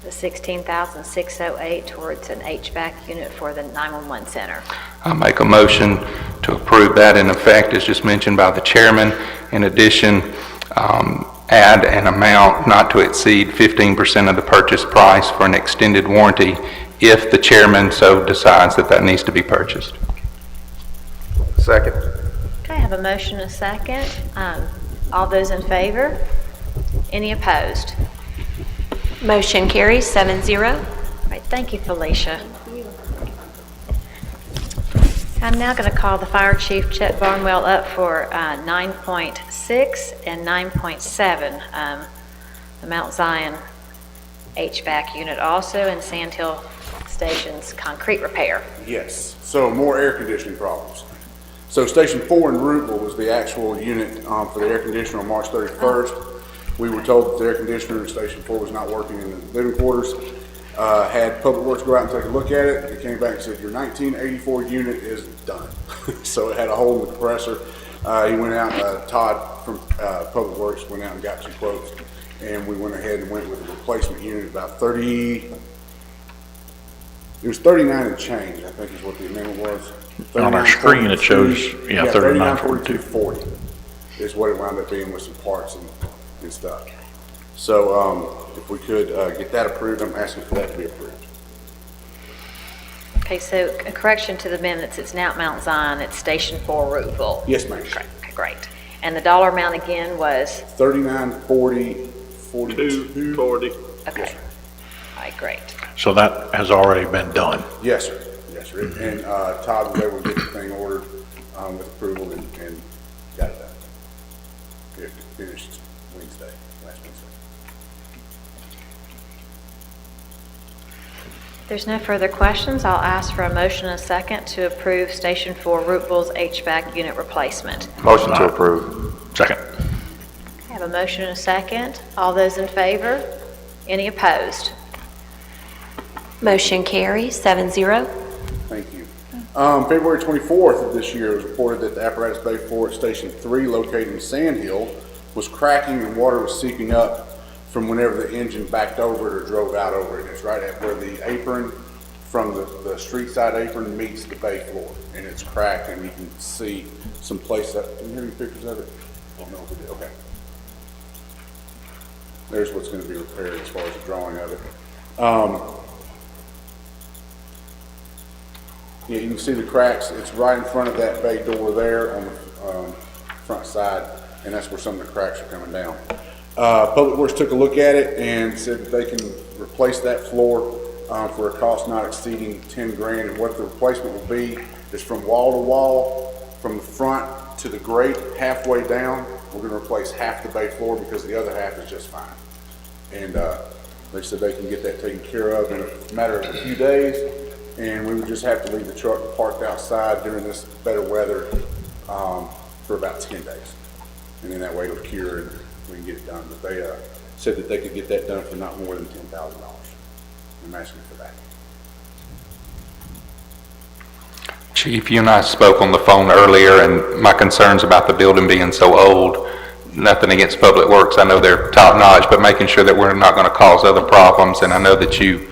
the $16,608 towards an HVAC unit for the 911 center. I make a motion to approve that in effect, as just mentioned by the chairman. In addition, add an amount not to exceed 15% of the purchase price for an extended warranty if the chairman so decides that that needs to be purchased. Second. Okay, I have a motion and a second. All those in favor? Any opposed? Motion carries 7-0. All right, thank you, Felicia. I'm now going to call the Fire Chief, Chet Barnwell, up for 9.6 and 9.7, the Mount Zion HVAC unit also, and Sand Hill Station's concrete repair. Yes, so more air conditioning problems. So Station 4 in Rootville was the actual unit for the air conditioner on March 31st. We were told that the air conditioner in Station 4 was not working in the living quarters. Had Public Works go out and take a look at it. It came back and said, your 1984 unit is done. So it had a hole in the compressor. He went out, Todd from Public Works went out and got 2 quotes. And we went ahead and went with a replacement unit, about 30, it was 39 and change, I think is what the amendment was. On our screen, it shows, yeah, 39.4240 is what it wound up being with some parts and stuff. So if we could get that approved, I'm asking for that to be approved. Okay, so a correction to the minutes, it's now Mount Zion, it's Station 4 Rooteville. Yes, ma'am. Okay, great. And the dollar amount again was? 39.40, 42. 40. Okay. All right, great. So that has already been done. Yes, sir. Yes, sir. And Todd was able to get the thing ordered with approval and got it done. It finished Wednesday, last Wednesday. If there's no further questions, I'll ask for a motion and a second to approve Station 4 Rooteville's HVAC unit replacement. Motion to approve. Second. I have a motion and a second. All those in favor? Any opposed? Motion carries 7-0. Thank you. February 24th of this year, it was reported that the apparatus bay 4 at Station 3 located in Sand Hill was cracking and water was seeping up from whenever the engine backed over it or drove out over it. It's right at where the apron from the street side apron meets the bay floor, and it's cracked, and you can see some place up. Can you hear any pictures of it? I don't know if it did. Okay. There's what's going to be repaired as far as the drawing of it. Yeah, you can see the cracks. It's right in front of that bay door there on the front side, and that's where some of the cracks are coming down. Public Works took a look at it and said that they can replace that floor for a cost not exceeding 10 grand. And what the replacement will be is from wall to wall, from the front to the grate, halfway down. We're going to replace half the bay floor because the other half is just fine. And they said they can get that taken care of in a matter of a few days. And we would just have to leave the truck parked outside during this better weather for about 10 days. And then that way it'll cure and we can get it done. But they said that they could get that done for not more than $10,000. I'm asking for that. Chief, you and I spoke on the phone earlier, and my concerns about the building being so old, nothing against Public Works, I know they're top notch, but making sure that we're not going to cause other problems, and I know that you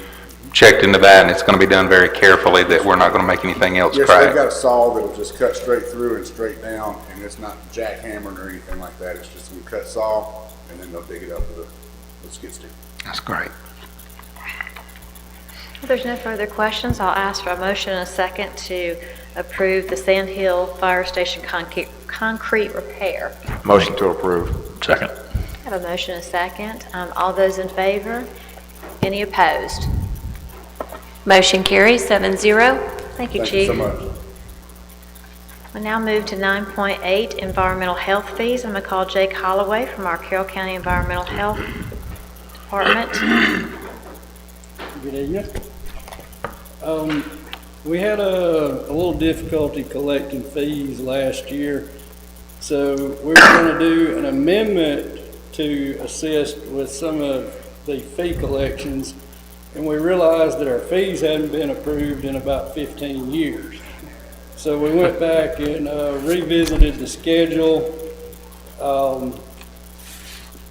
checked into that, and it's going to be done very carefully, that we're not going to make anything else Yes, crack. they've got a saw that'll just cut straight through and straight down, and it's not jackhammering or anything like that. It's just a cut saw, and then they'll dig it up with a skid steer. That's great. If there's no further questions, I'll ask for a motion and a second to approve the Sand Hill Fire Station concrete repair. Motion to approve. Second. I have a motion and a second. All those in favor? Any opposed? Motion carries 7-0. Thank you, Thank Chief. you so much. We'll now move to 9.8, environmental health fees. I'm going to call Jake Holloway from our Carroll County Environmental Health Department. Good evening. We had a little difficulty collecting fees last year, so we're going to do an amendment to assist with some of the fee collections, and we realized that our fees hadn't been approved in about 15 years. So we went back and revisited the schedule,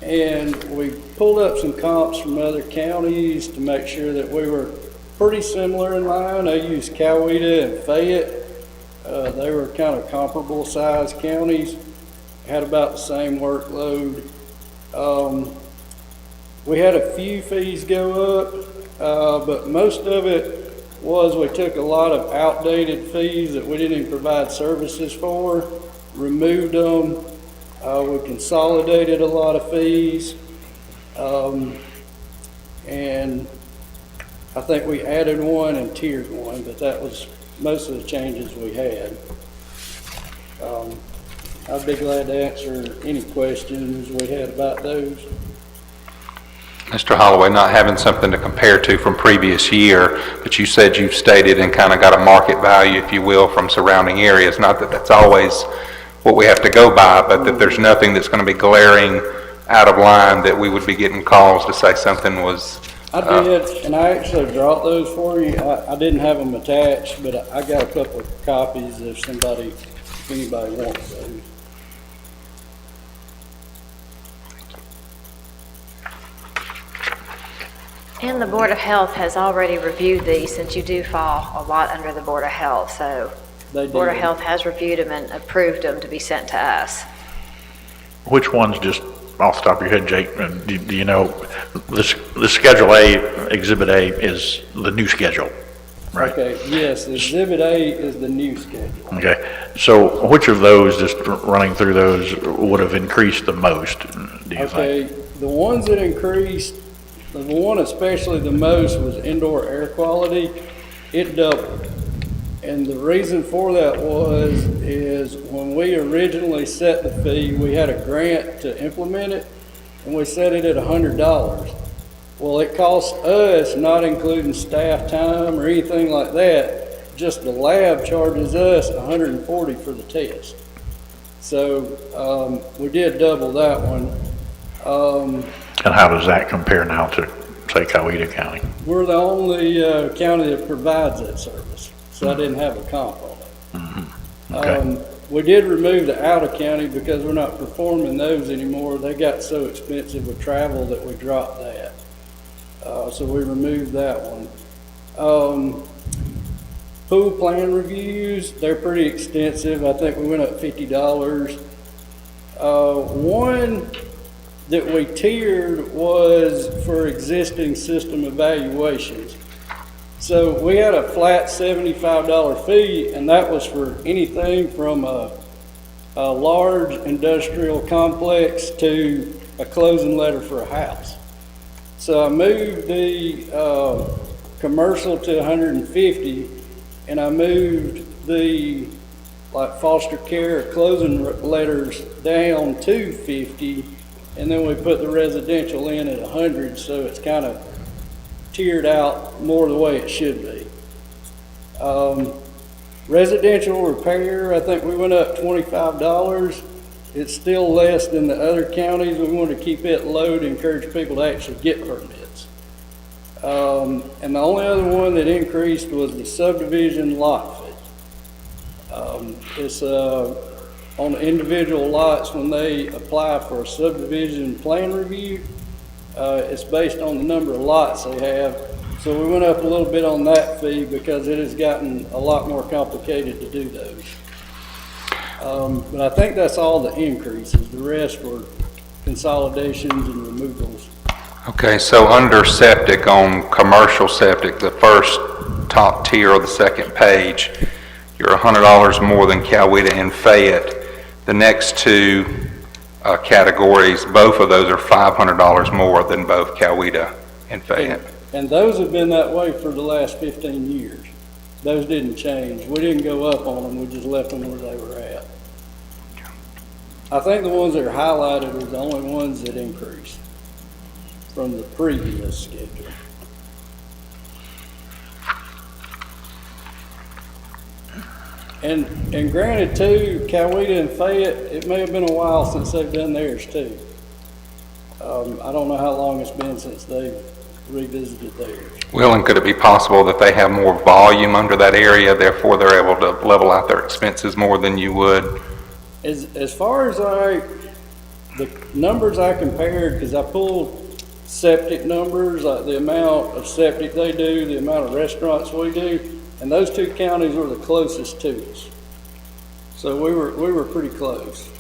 and we pulled up some comps from other counties to make sure that we were pretty similar in line. I used Coweta and Fayette. They were kind of comparable sized counties, had about the same workload. We had a few fees go up, but most of it was we took a lot of outdated fees that we didn't provide services for, removed them. We consolidated a lot of fees, and I think we added one and tiered one, but that was most of the changes we had. I'd be glad to answer any questions we had about those. Mr. Holloway, not having something to compare to from previous year, but you said you've stated and kind of got a market value, if you will, from surrounding areas. Not that that's always what we have to go by, but that there's nothing that's going to be glaring out of line that we would be getting calls to say something was... I did, and I actually brought those for you. I didn't have them attached, but I got a couple of copies if anybody wants those. And the Board of Health has already reviewed these, since you do fall a lot under the Board of Health. So the Board of Health has reviewed them and approved them to be sent to us. Which ones, just off the top of your head, Jake, do you know, the Schedule A, Exhibit A is the new schedule, right? Okay, yes, Exhibit A is the new schedule. Okay, so which of those, just running through those, would have increased the most, do you think? The ones that increased, the one especially the most was indoor air quality. It doubled. And the reason for that is when we originally set the fee, we had a grant to implement it, and we set it at $100. Well, it costs us, not including staff time or anything like that, just the lab charges us $140 for the test. So we did double that one. And how does that compare now to, say, Coweta County? We're the only county that provides that service, so I didn't have a comp on it. Okay. We did remove the out-of-county because we're not performing those anymore. They got so expensive with travel that we dropped that. So we removed that one. Pool plan reviews, they're pretty extensive. I think we went up $50. One that we tiered was for existing system evaluations. So we had a flat $75 fee, and that was for anything from a large industrial complex to a closing letter for a house. So I moved the commercial to 150, and I moved the foster care closing letters down to 50, and then we put the residential in at 100, so it's kind of tiered out more the way it should be. Residential repair, I think we went up $25. It's still less than the other counties. We want to keep it low to encourage people to actually get permits. And the only other one that increased was the subdivision lot fee. It's on the individual lots when they apply for a subdivision plan review. It's based on the number of lots they have. So we went up a little bit on that fee because it has gotten a lot more complicated to do those. But I think that's all the increases. The rest were consolidations and removals. Okay, so under septic, on commercial septic, the first top tier of the second page, you're $100 more than Coweta and Fayette. The next two categories, both of those are $500 more than both Coweta and Fayette. And those have been that way for the last 15 years. Those didn't change. We didn't go up on them, we just left them where they were at. I think the ones that are highlighted are the only ones that increased from the previous schedule. And granted too, Coweta and Fayette, it may have been a while since they've done theirs too. I don't know how long it's been since they've revisited theirs. Well, and could it be possible that they have more volume under that area, therefore they're able to level out their expenses more than you would? As far as the numbers I compared, because I pulled septic numbers, the amount of septic they do, the amount of restaurants we do, and those two counties were the closest to us. So we were pretty close.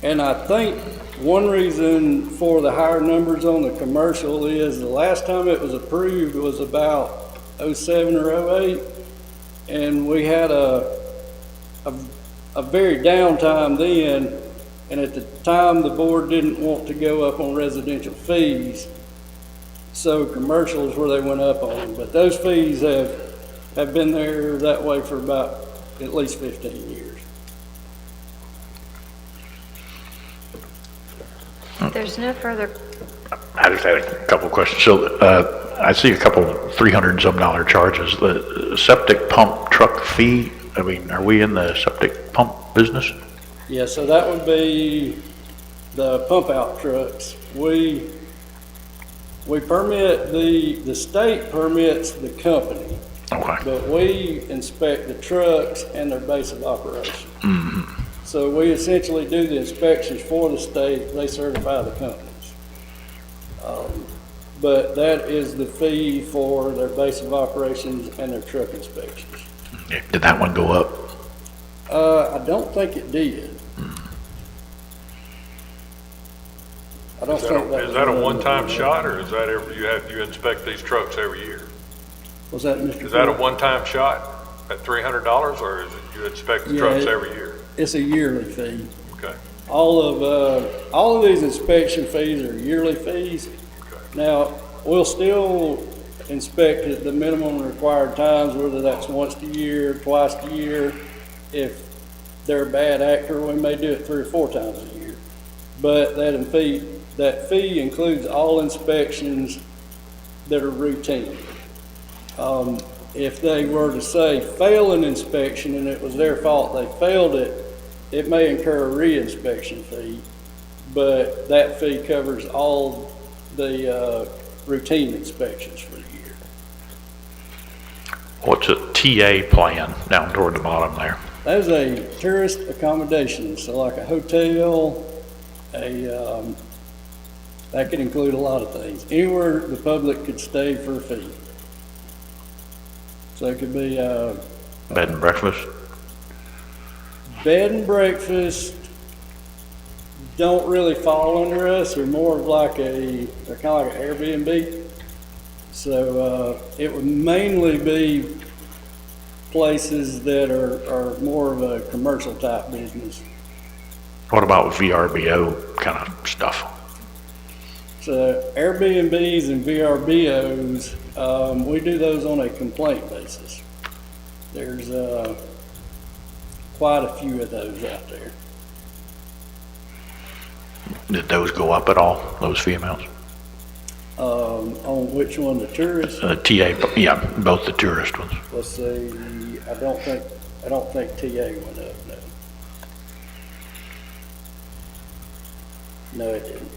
And I think one reason for the higher numbers on the commercial is the last time it was approved was about 07 or 08, and we had a very downtime then, and at the time the board didn't want to go up on residential fees, so commercial is where they went up on. But those fees have been there that way for about at least 15 years. There's no further. I just had a couple of questions. So I see a couple $300 and some charges. The septic pump truck fee, I mean, are we in the septic pump business? Yeah, so that would be the pump out trucks. We permit, the state permits the company. Okay. But we inspect the trucks and their base of operation. Mm-hmm. So we essentially do the inspections for the state, they certify the companies. But that is the fee for their base of operations and their truck inspections. Did that one go up? I don't think it did. I don't think that Is that a one-time shot, or is that you inspect these trucks every year? Was that Mr. Is that a one-time shot at $300, or is it you inspect the trucks every year? It's a yearly fee. Okay. All of these inspection fees are yearly fees. Okay. Now, we'll still inspect at the minimum required times, whether that's once a year, twice a year. If they're a bad actor, we may do it 3 or 4 times a year. But that fee includes all inspections that are routine. If they were to say fail an inspection and it was their fault they failed it, it may incur a re-inspection fee, but that fee covers all the routine inspections for the year. What's a TA plan down toward the bottom there? That is a tourist accommodation, so like a hotel, that could include a lot of things. Anywhere the public could stay for a fee. So it could be Bed and breakfast? Bed and breakfast don't really fall under us. They're more of like they're kind of like an Airbnb. So it would mainly be places that are more of a commercial type business. What about VRBO kind of stuff? So Airbnbs and VRBOs, we do those on a complaint basis. There's quite a few of those out there. Did those go up at all, those fee amounts? On which one, the tourist? TA, yeah, both the tourist ones. Let's see, I don't think TA went up, no. No, it didn't.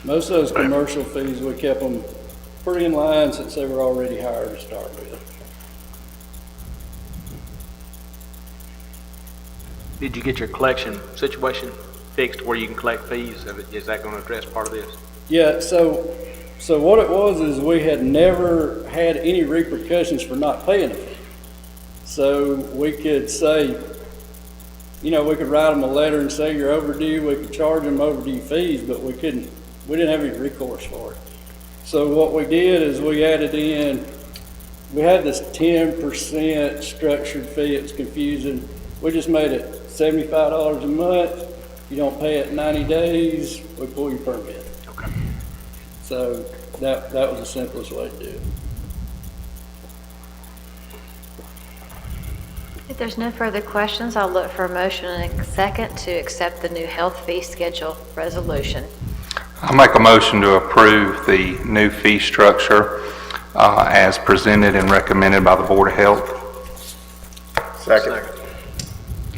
Most of those commercial fees, we kept them pretty in line since they were already higher to start with. Did you get your collection situation fixed where you can collect fees? Is that going to address part of this? Yeah, so what it was is we had never had any repercussions for not paying a fee. So we could say, we could write them a letter and say you're overdue. We could charge them overdue fees, but we didn't have any recourse for it. So what we did is we added in, we had this 10% structured fee. It's confusing. We just made it $75 a month. You don't pay it 90 days, we pull your permit. Okay. So that was the simplest way to do it. If there's no further questions, I'll look for a motion and a second to accept the new health fee schedule resolution. I'll make a motion to approve the new fee structure as presented and recommended by the Board of Health. Second.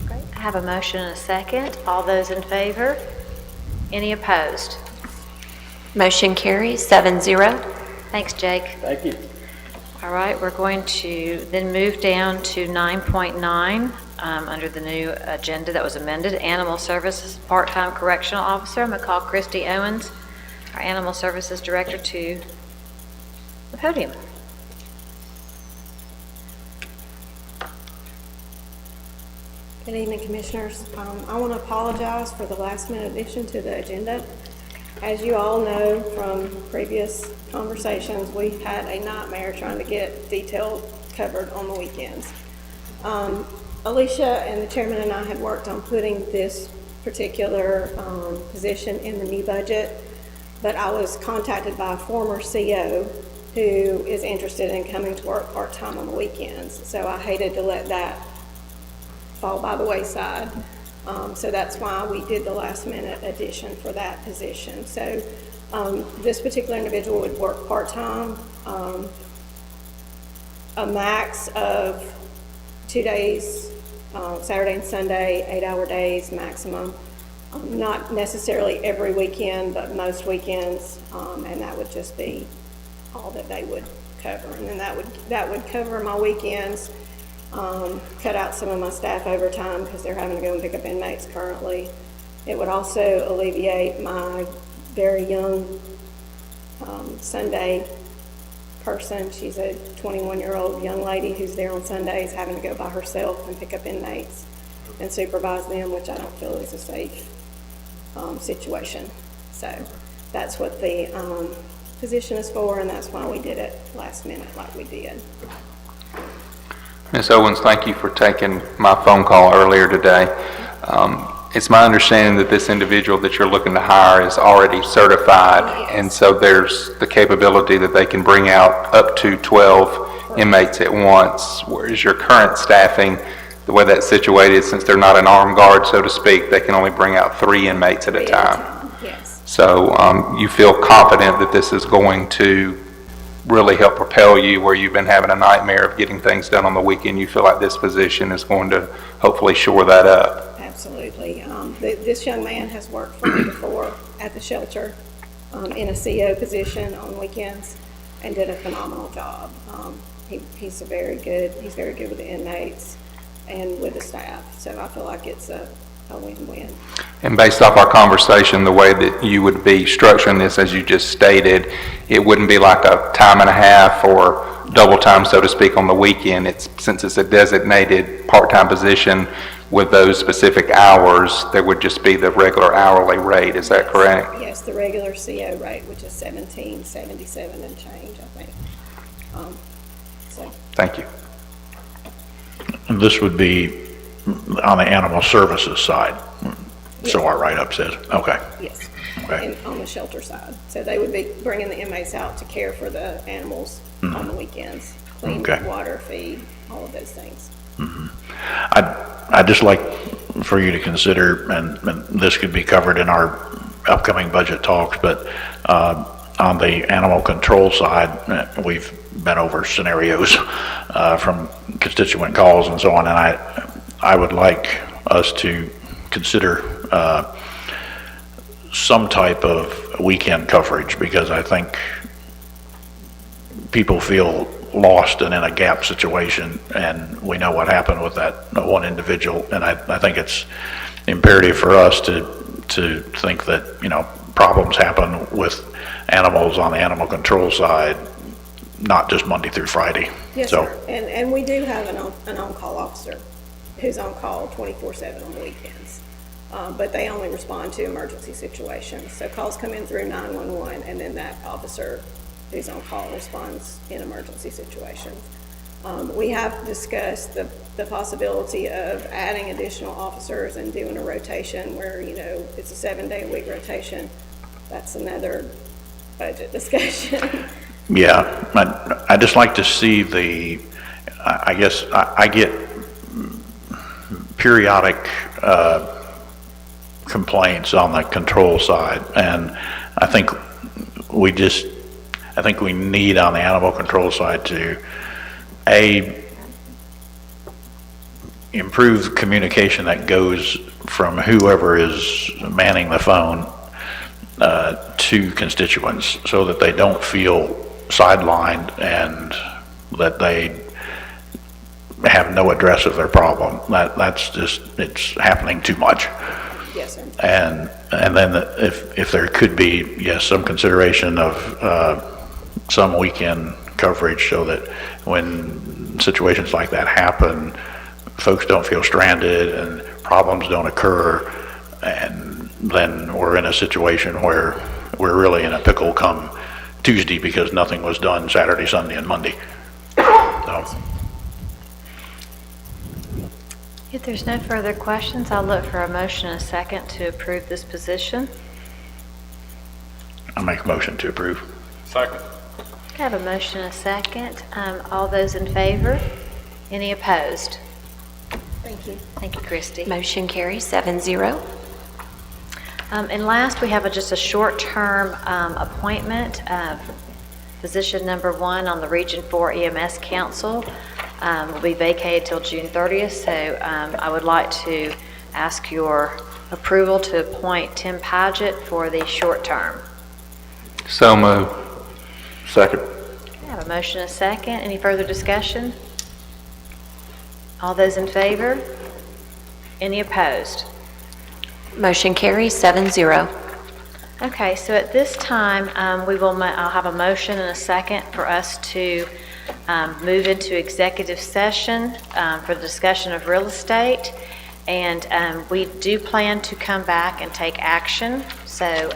Great. I have a motion and a second. All those in favor? Any opposed? Motion carries 7-0. Thanks, Jake. Thank you. All right, we're going to then move down to 9.9 under the new agenda that was amended. Animal Services Part-Time Correctional Officer. I'm going to call Christy Owens, our Animal Services Director, to the podium. Good evening, Commissioners. I want to apologize for the last-minute addition to the agenda. As you all know from previous conversations, we've had a nightmare trying to get detail covered on the weekends. Alicia and the chairman and I had worked on putting this particular position in the new budget, but I was contacted by a former CO who is interested in coming to work part-time on the weekends. So I hated to let that fall by the wayside. So that's why we did the last-minute addition for that position. So this particular individual would work part-time, a max of 2 days, Saturday and Sunday, 8-hour days maximum. Not necessarily every weekend, but most weekends, and that would just be all that they would cover. And then that would cover my weekends. Cut out some of my staff overtime because they're having to go and pick up inmates currently. It would also alleviate my very young Sunday person. She's a 21-year-old young lady who's there on Sundays having to go by herself and pick up inmates and supervise them, which I don't feel is a safe situation. So that's what the position is for, and that's why we did it last minute like we did. Ms. Owens, thank you for taking my phone call earlier today. It's my understanding that this individual that you're looking to hire is already certified, and so there's the capability that they can bring out up to 12 inmates at once, whereas your current staffing, the way that's situated, since they're not an armed guard, so to speak, they can only bring out 3 inmates at a time. Yes. So you feel confident that this is going to really help propel you where you've been having a nightmare of getting things done on the weekend. You feel like this position is going to hopefully shore that up. Absolutely. This young man has worked for me before at the shelter in a CO position on weekends and did a phenomenal job. He's very good with the inmates and with the staff. So I feel like it's a win-win. And based off our conversation, the way that you would be structuring this, as you just stated, it wouldn't be like a time and a half or double time, so to speak, on the weekend. Since it's a designated part-time position with those specific hours, there would just be the regular hourly rate. Is that correct? Yes, the regular CO rate, which is $17.77 and change, I think. Thank you. this would be on the animal services side, so our write-up says, okay. Yes. Okay. And on the shelter side. So they would be bringing the inmates out to care for the animals on the weekends, clean Okay. water, feed, all of those things. I'd just like for you to consider, and this could be covered in our upcoming budget talks, but on the animal control side, we've been over scenarios from constituent calls and so on, and I would like us to consider some type of weekend coverage, because I think people feel lost and in a gap situation, and we know what happened with that one individual, and I think it's imperative for us to think that, you know, problems happen with animals on the animal control side, not just Monday through Friday. Yes, So, sir. And we do have an on-call officer who's on call 24/7 on the weekends. But they only respond to emergency situations. So calls come in through 911, and then that officer who's on call responds in emergency situations. We have discussed the possibility of adding additional officers and doing a rotation where, you know, it's a 7-day-a-week rotation. That's another budget discussion. yeah, I'd just like to see I guess I get periodic complaints on the control side, and I think we need on the animal control side to improve communication that goes from whoever is manning the phone to constituents, so that they don't feel sidelined and that they have no address of their problem. That's just, it's happening too much. Yes, sir. And then if there could be, yes, some consideration of some weekend coverage, so that when situations like that happen, folks don't feel stranded and problems don't occur, and then we're in a situation where we're really in a pickle come Tuesday because nothing was done Saturday, Sunday, and Monday. So. If there's no further questions, I'll look for a motion and a second to approve this position. I make a motion to approve. Second. I have a motion and a second. All those in favor? Any opposed? Thank you. Thank you, Christy. Motion carries 7-0. And last, we have just a short-term appointment of position number 1 on the Region 4 EMS Council. Will be vacated till June 30th, so I would like to ask your approval to appoint Tim Paget for the short term. So moved. Second. I have a motion and a second. Any further discussion? All those in favor? Any opposed? Motion carries 7-0. Okay, so at this time, I'll have a motion and a second for us to move into executive session for the discussion of real estate. And we do plan to come back and take action. So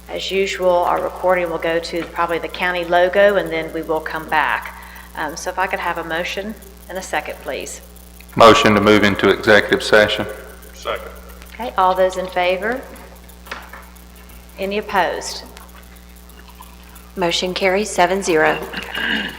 as usual, our recording will go to probably the county logo, and then we will come back. So if I could have a motion and a second, please. Motion to move into executive session. Second. Okay, all those in favor? Any opposed? Motion carries 7-0.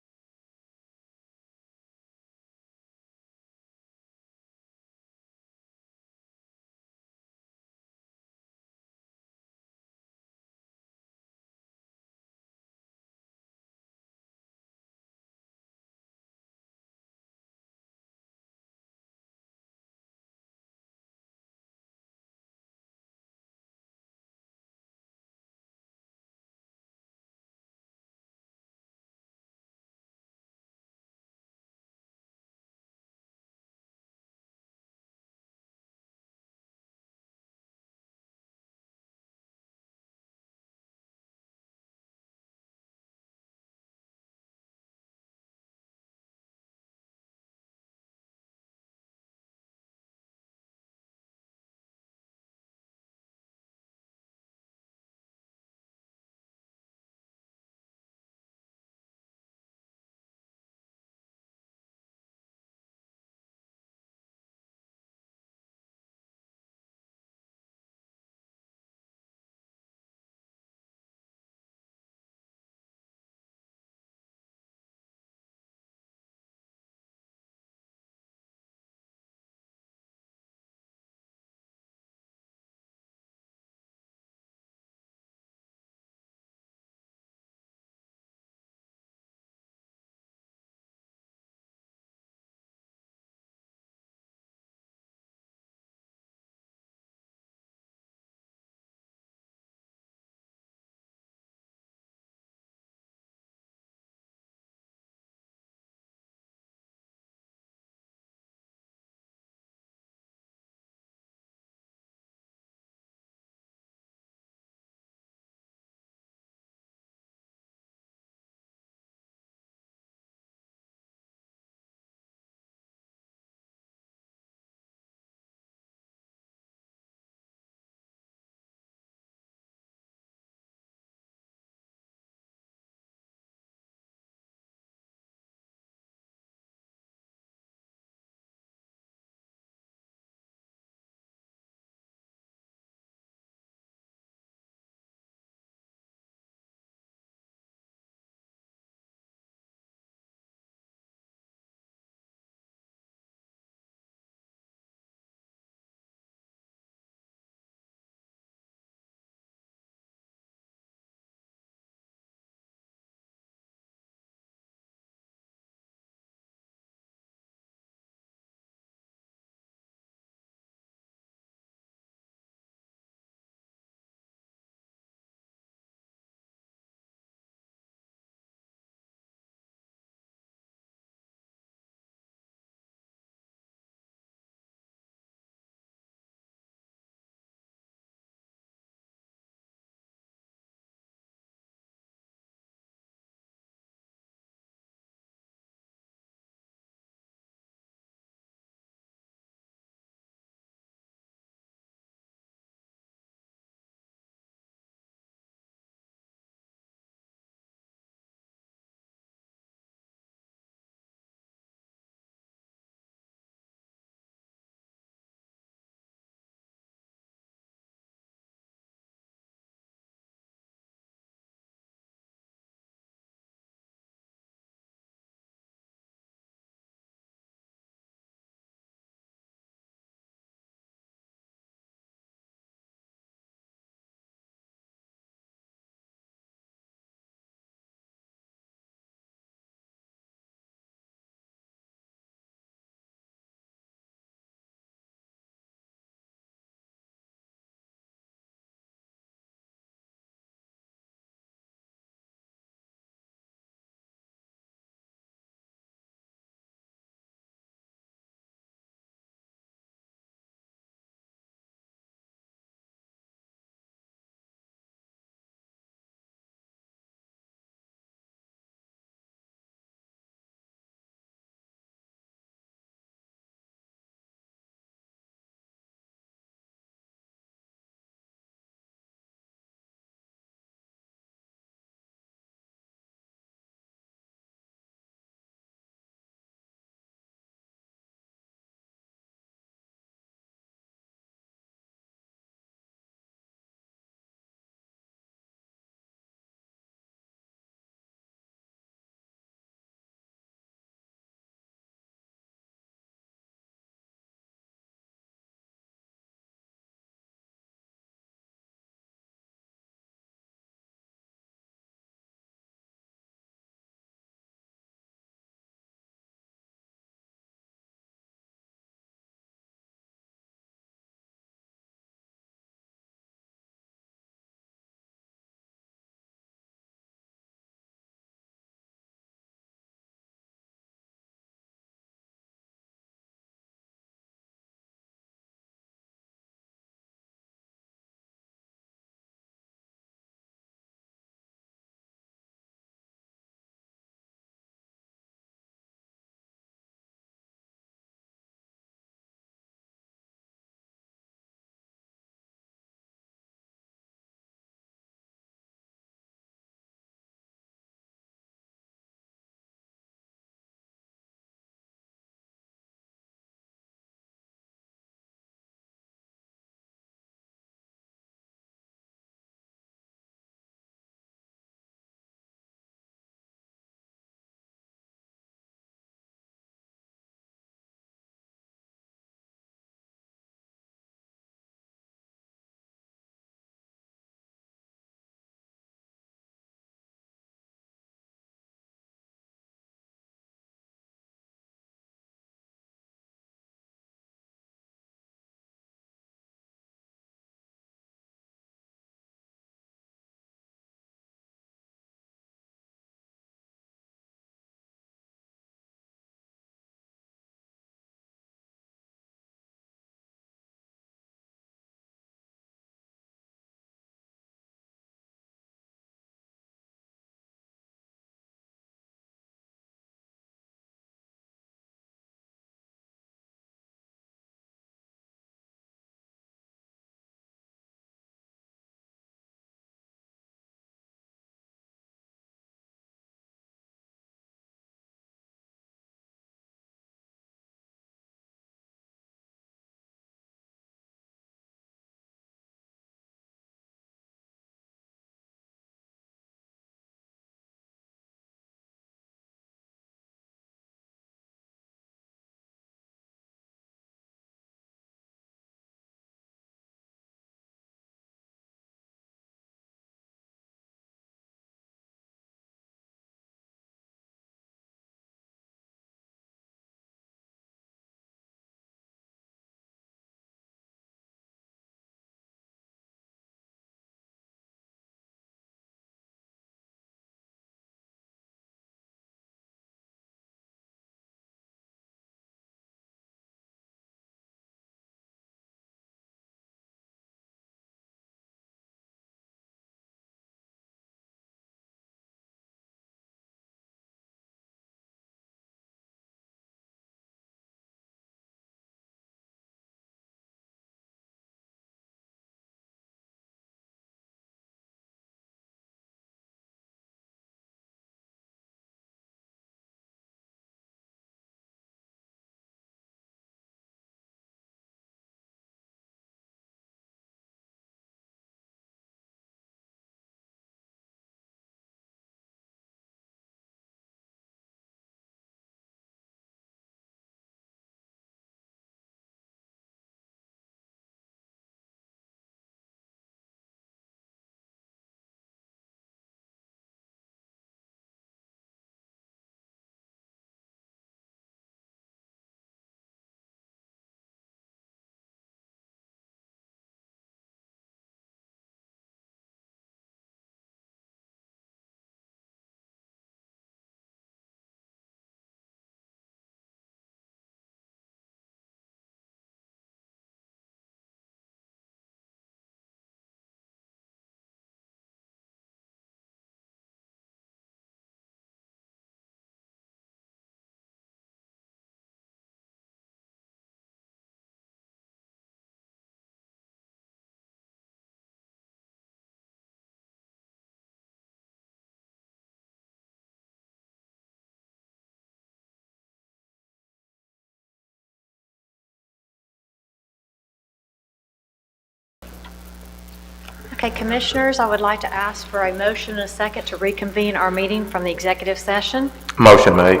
Okay, Commissioners, I would like to ask for a motion and a second to reconvene our meeting from the executive session. Motion made.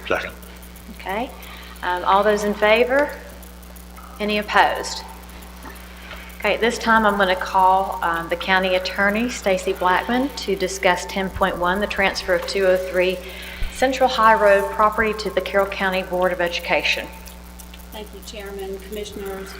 Second. Okay. All those in favor? Any opposed? Okay, at this time, I'm going to call the County Attorney, Stacy Blackman, to discuss 10.1, the transfer of 203 Central High Road property to the Carroll County Board of Education. Thank you, Chairman, Commissioners.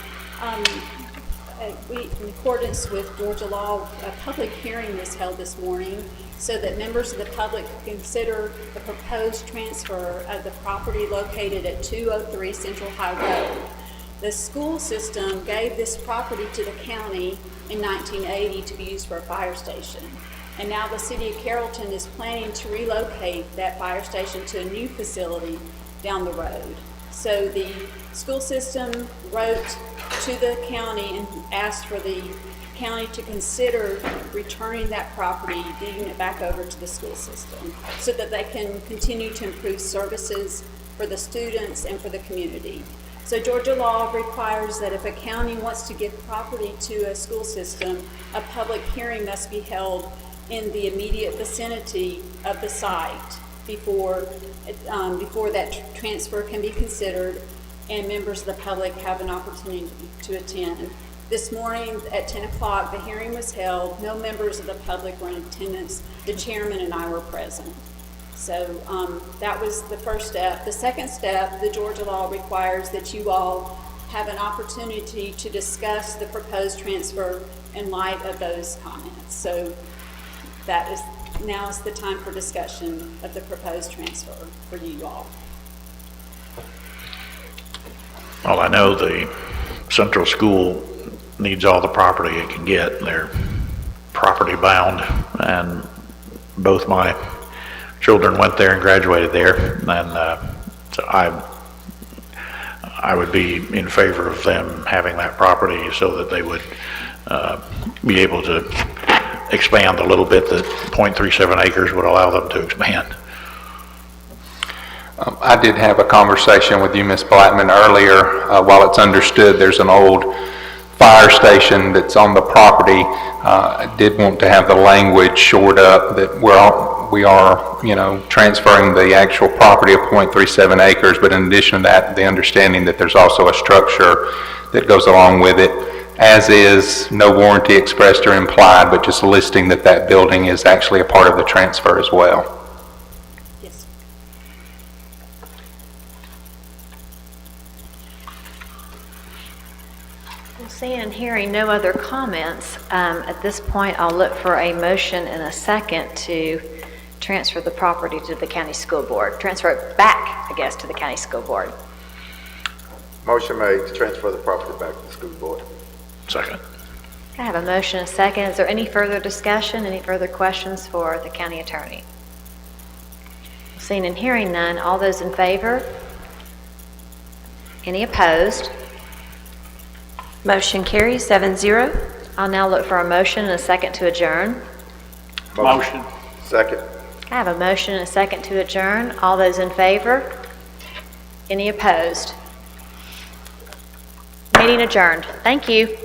In accordance with Georgia law, a public hearing was held this morning so that members of the public could consider the proposed transfer of the property located at 203 Central High Road. The school system gave this property to the county in 1980 to be used for a fire station. And now the city of Carrollton is planning to relocate that fire station to a new facility down the road. So the school system wrote to the county and asked for the county to consider returning that property, deeding it back over to the school system so that they can continue to improve services for the students and for the community. So Georgia law requires that if a county wants to give property to a school system, a public hearing must be held in the immediate vicinity of the site before that transfer can be considered and members of the public have an opportunity to attend. This morning at 10 o'clock, the hearing was held. No members of the public were in attendance. The chairman and I were present. So that was the first step. The second step, the Georgia law requires that you all have an opportunity to discuss the proposed transfer in light of those comments. So now is the time for discussion of the proposed transfer for you all. Well, I know the central school needs all the property it can get. They're property bound, and both my children went there and graduated there, and so I would be in favor of them having that property so that they would be able to expand a little bit. That 0.37 acres would allow them to expand. I did have a conversation with you, Ms. Blackman, earlier. While it's understood there's an old fire station that's on the property, I did want to have the language shored up that we are, transferring the actual property of 0.37 acres, but in addition to that, the understanding that there's also a structure that goes along with it, as is, no warranty expressed or implied, but just listing that that building is actually a part of the transfer as well. Seeing and hearing no other comments, at this point I'll look for a motion and a second to transfer the property to the county school board. Transfer it back, I guess, to the county school board. Motion made to transfer the property back to the school board. Second. I have a motion and a second. Is there any further discussion, any further questions for the county attorney? Seeing and hearing none, all those in favor? Any opposed? Motion carries 7-0. I'll now look for a motion and a second to adjourn. Motion. Second. I have a motion and a second to adjourn. All those in favor? Any opposed? Meeting adjourned. Thank you.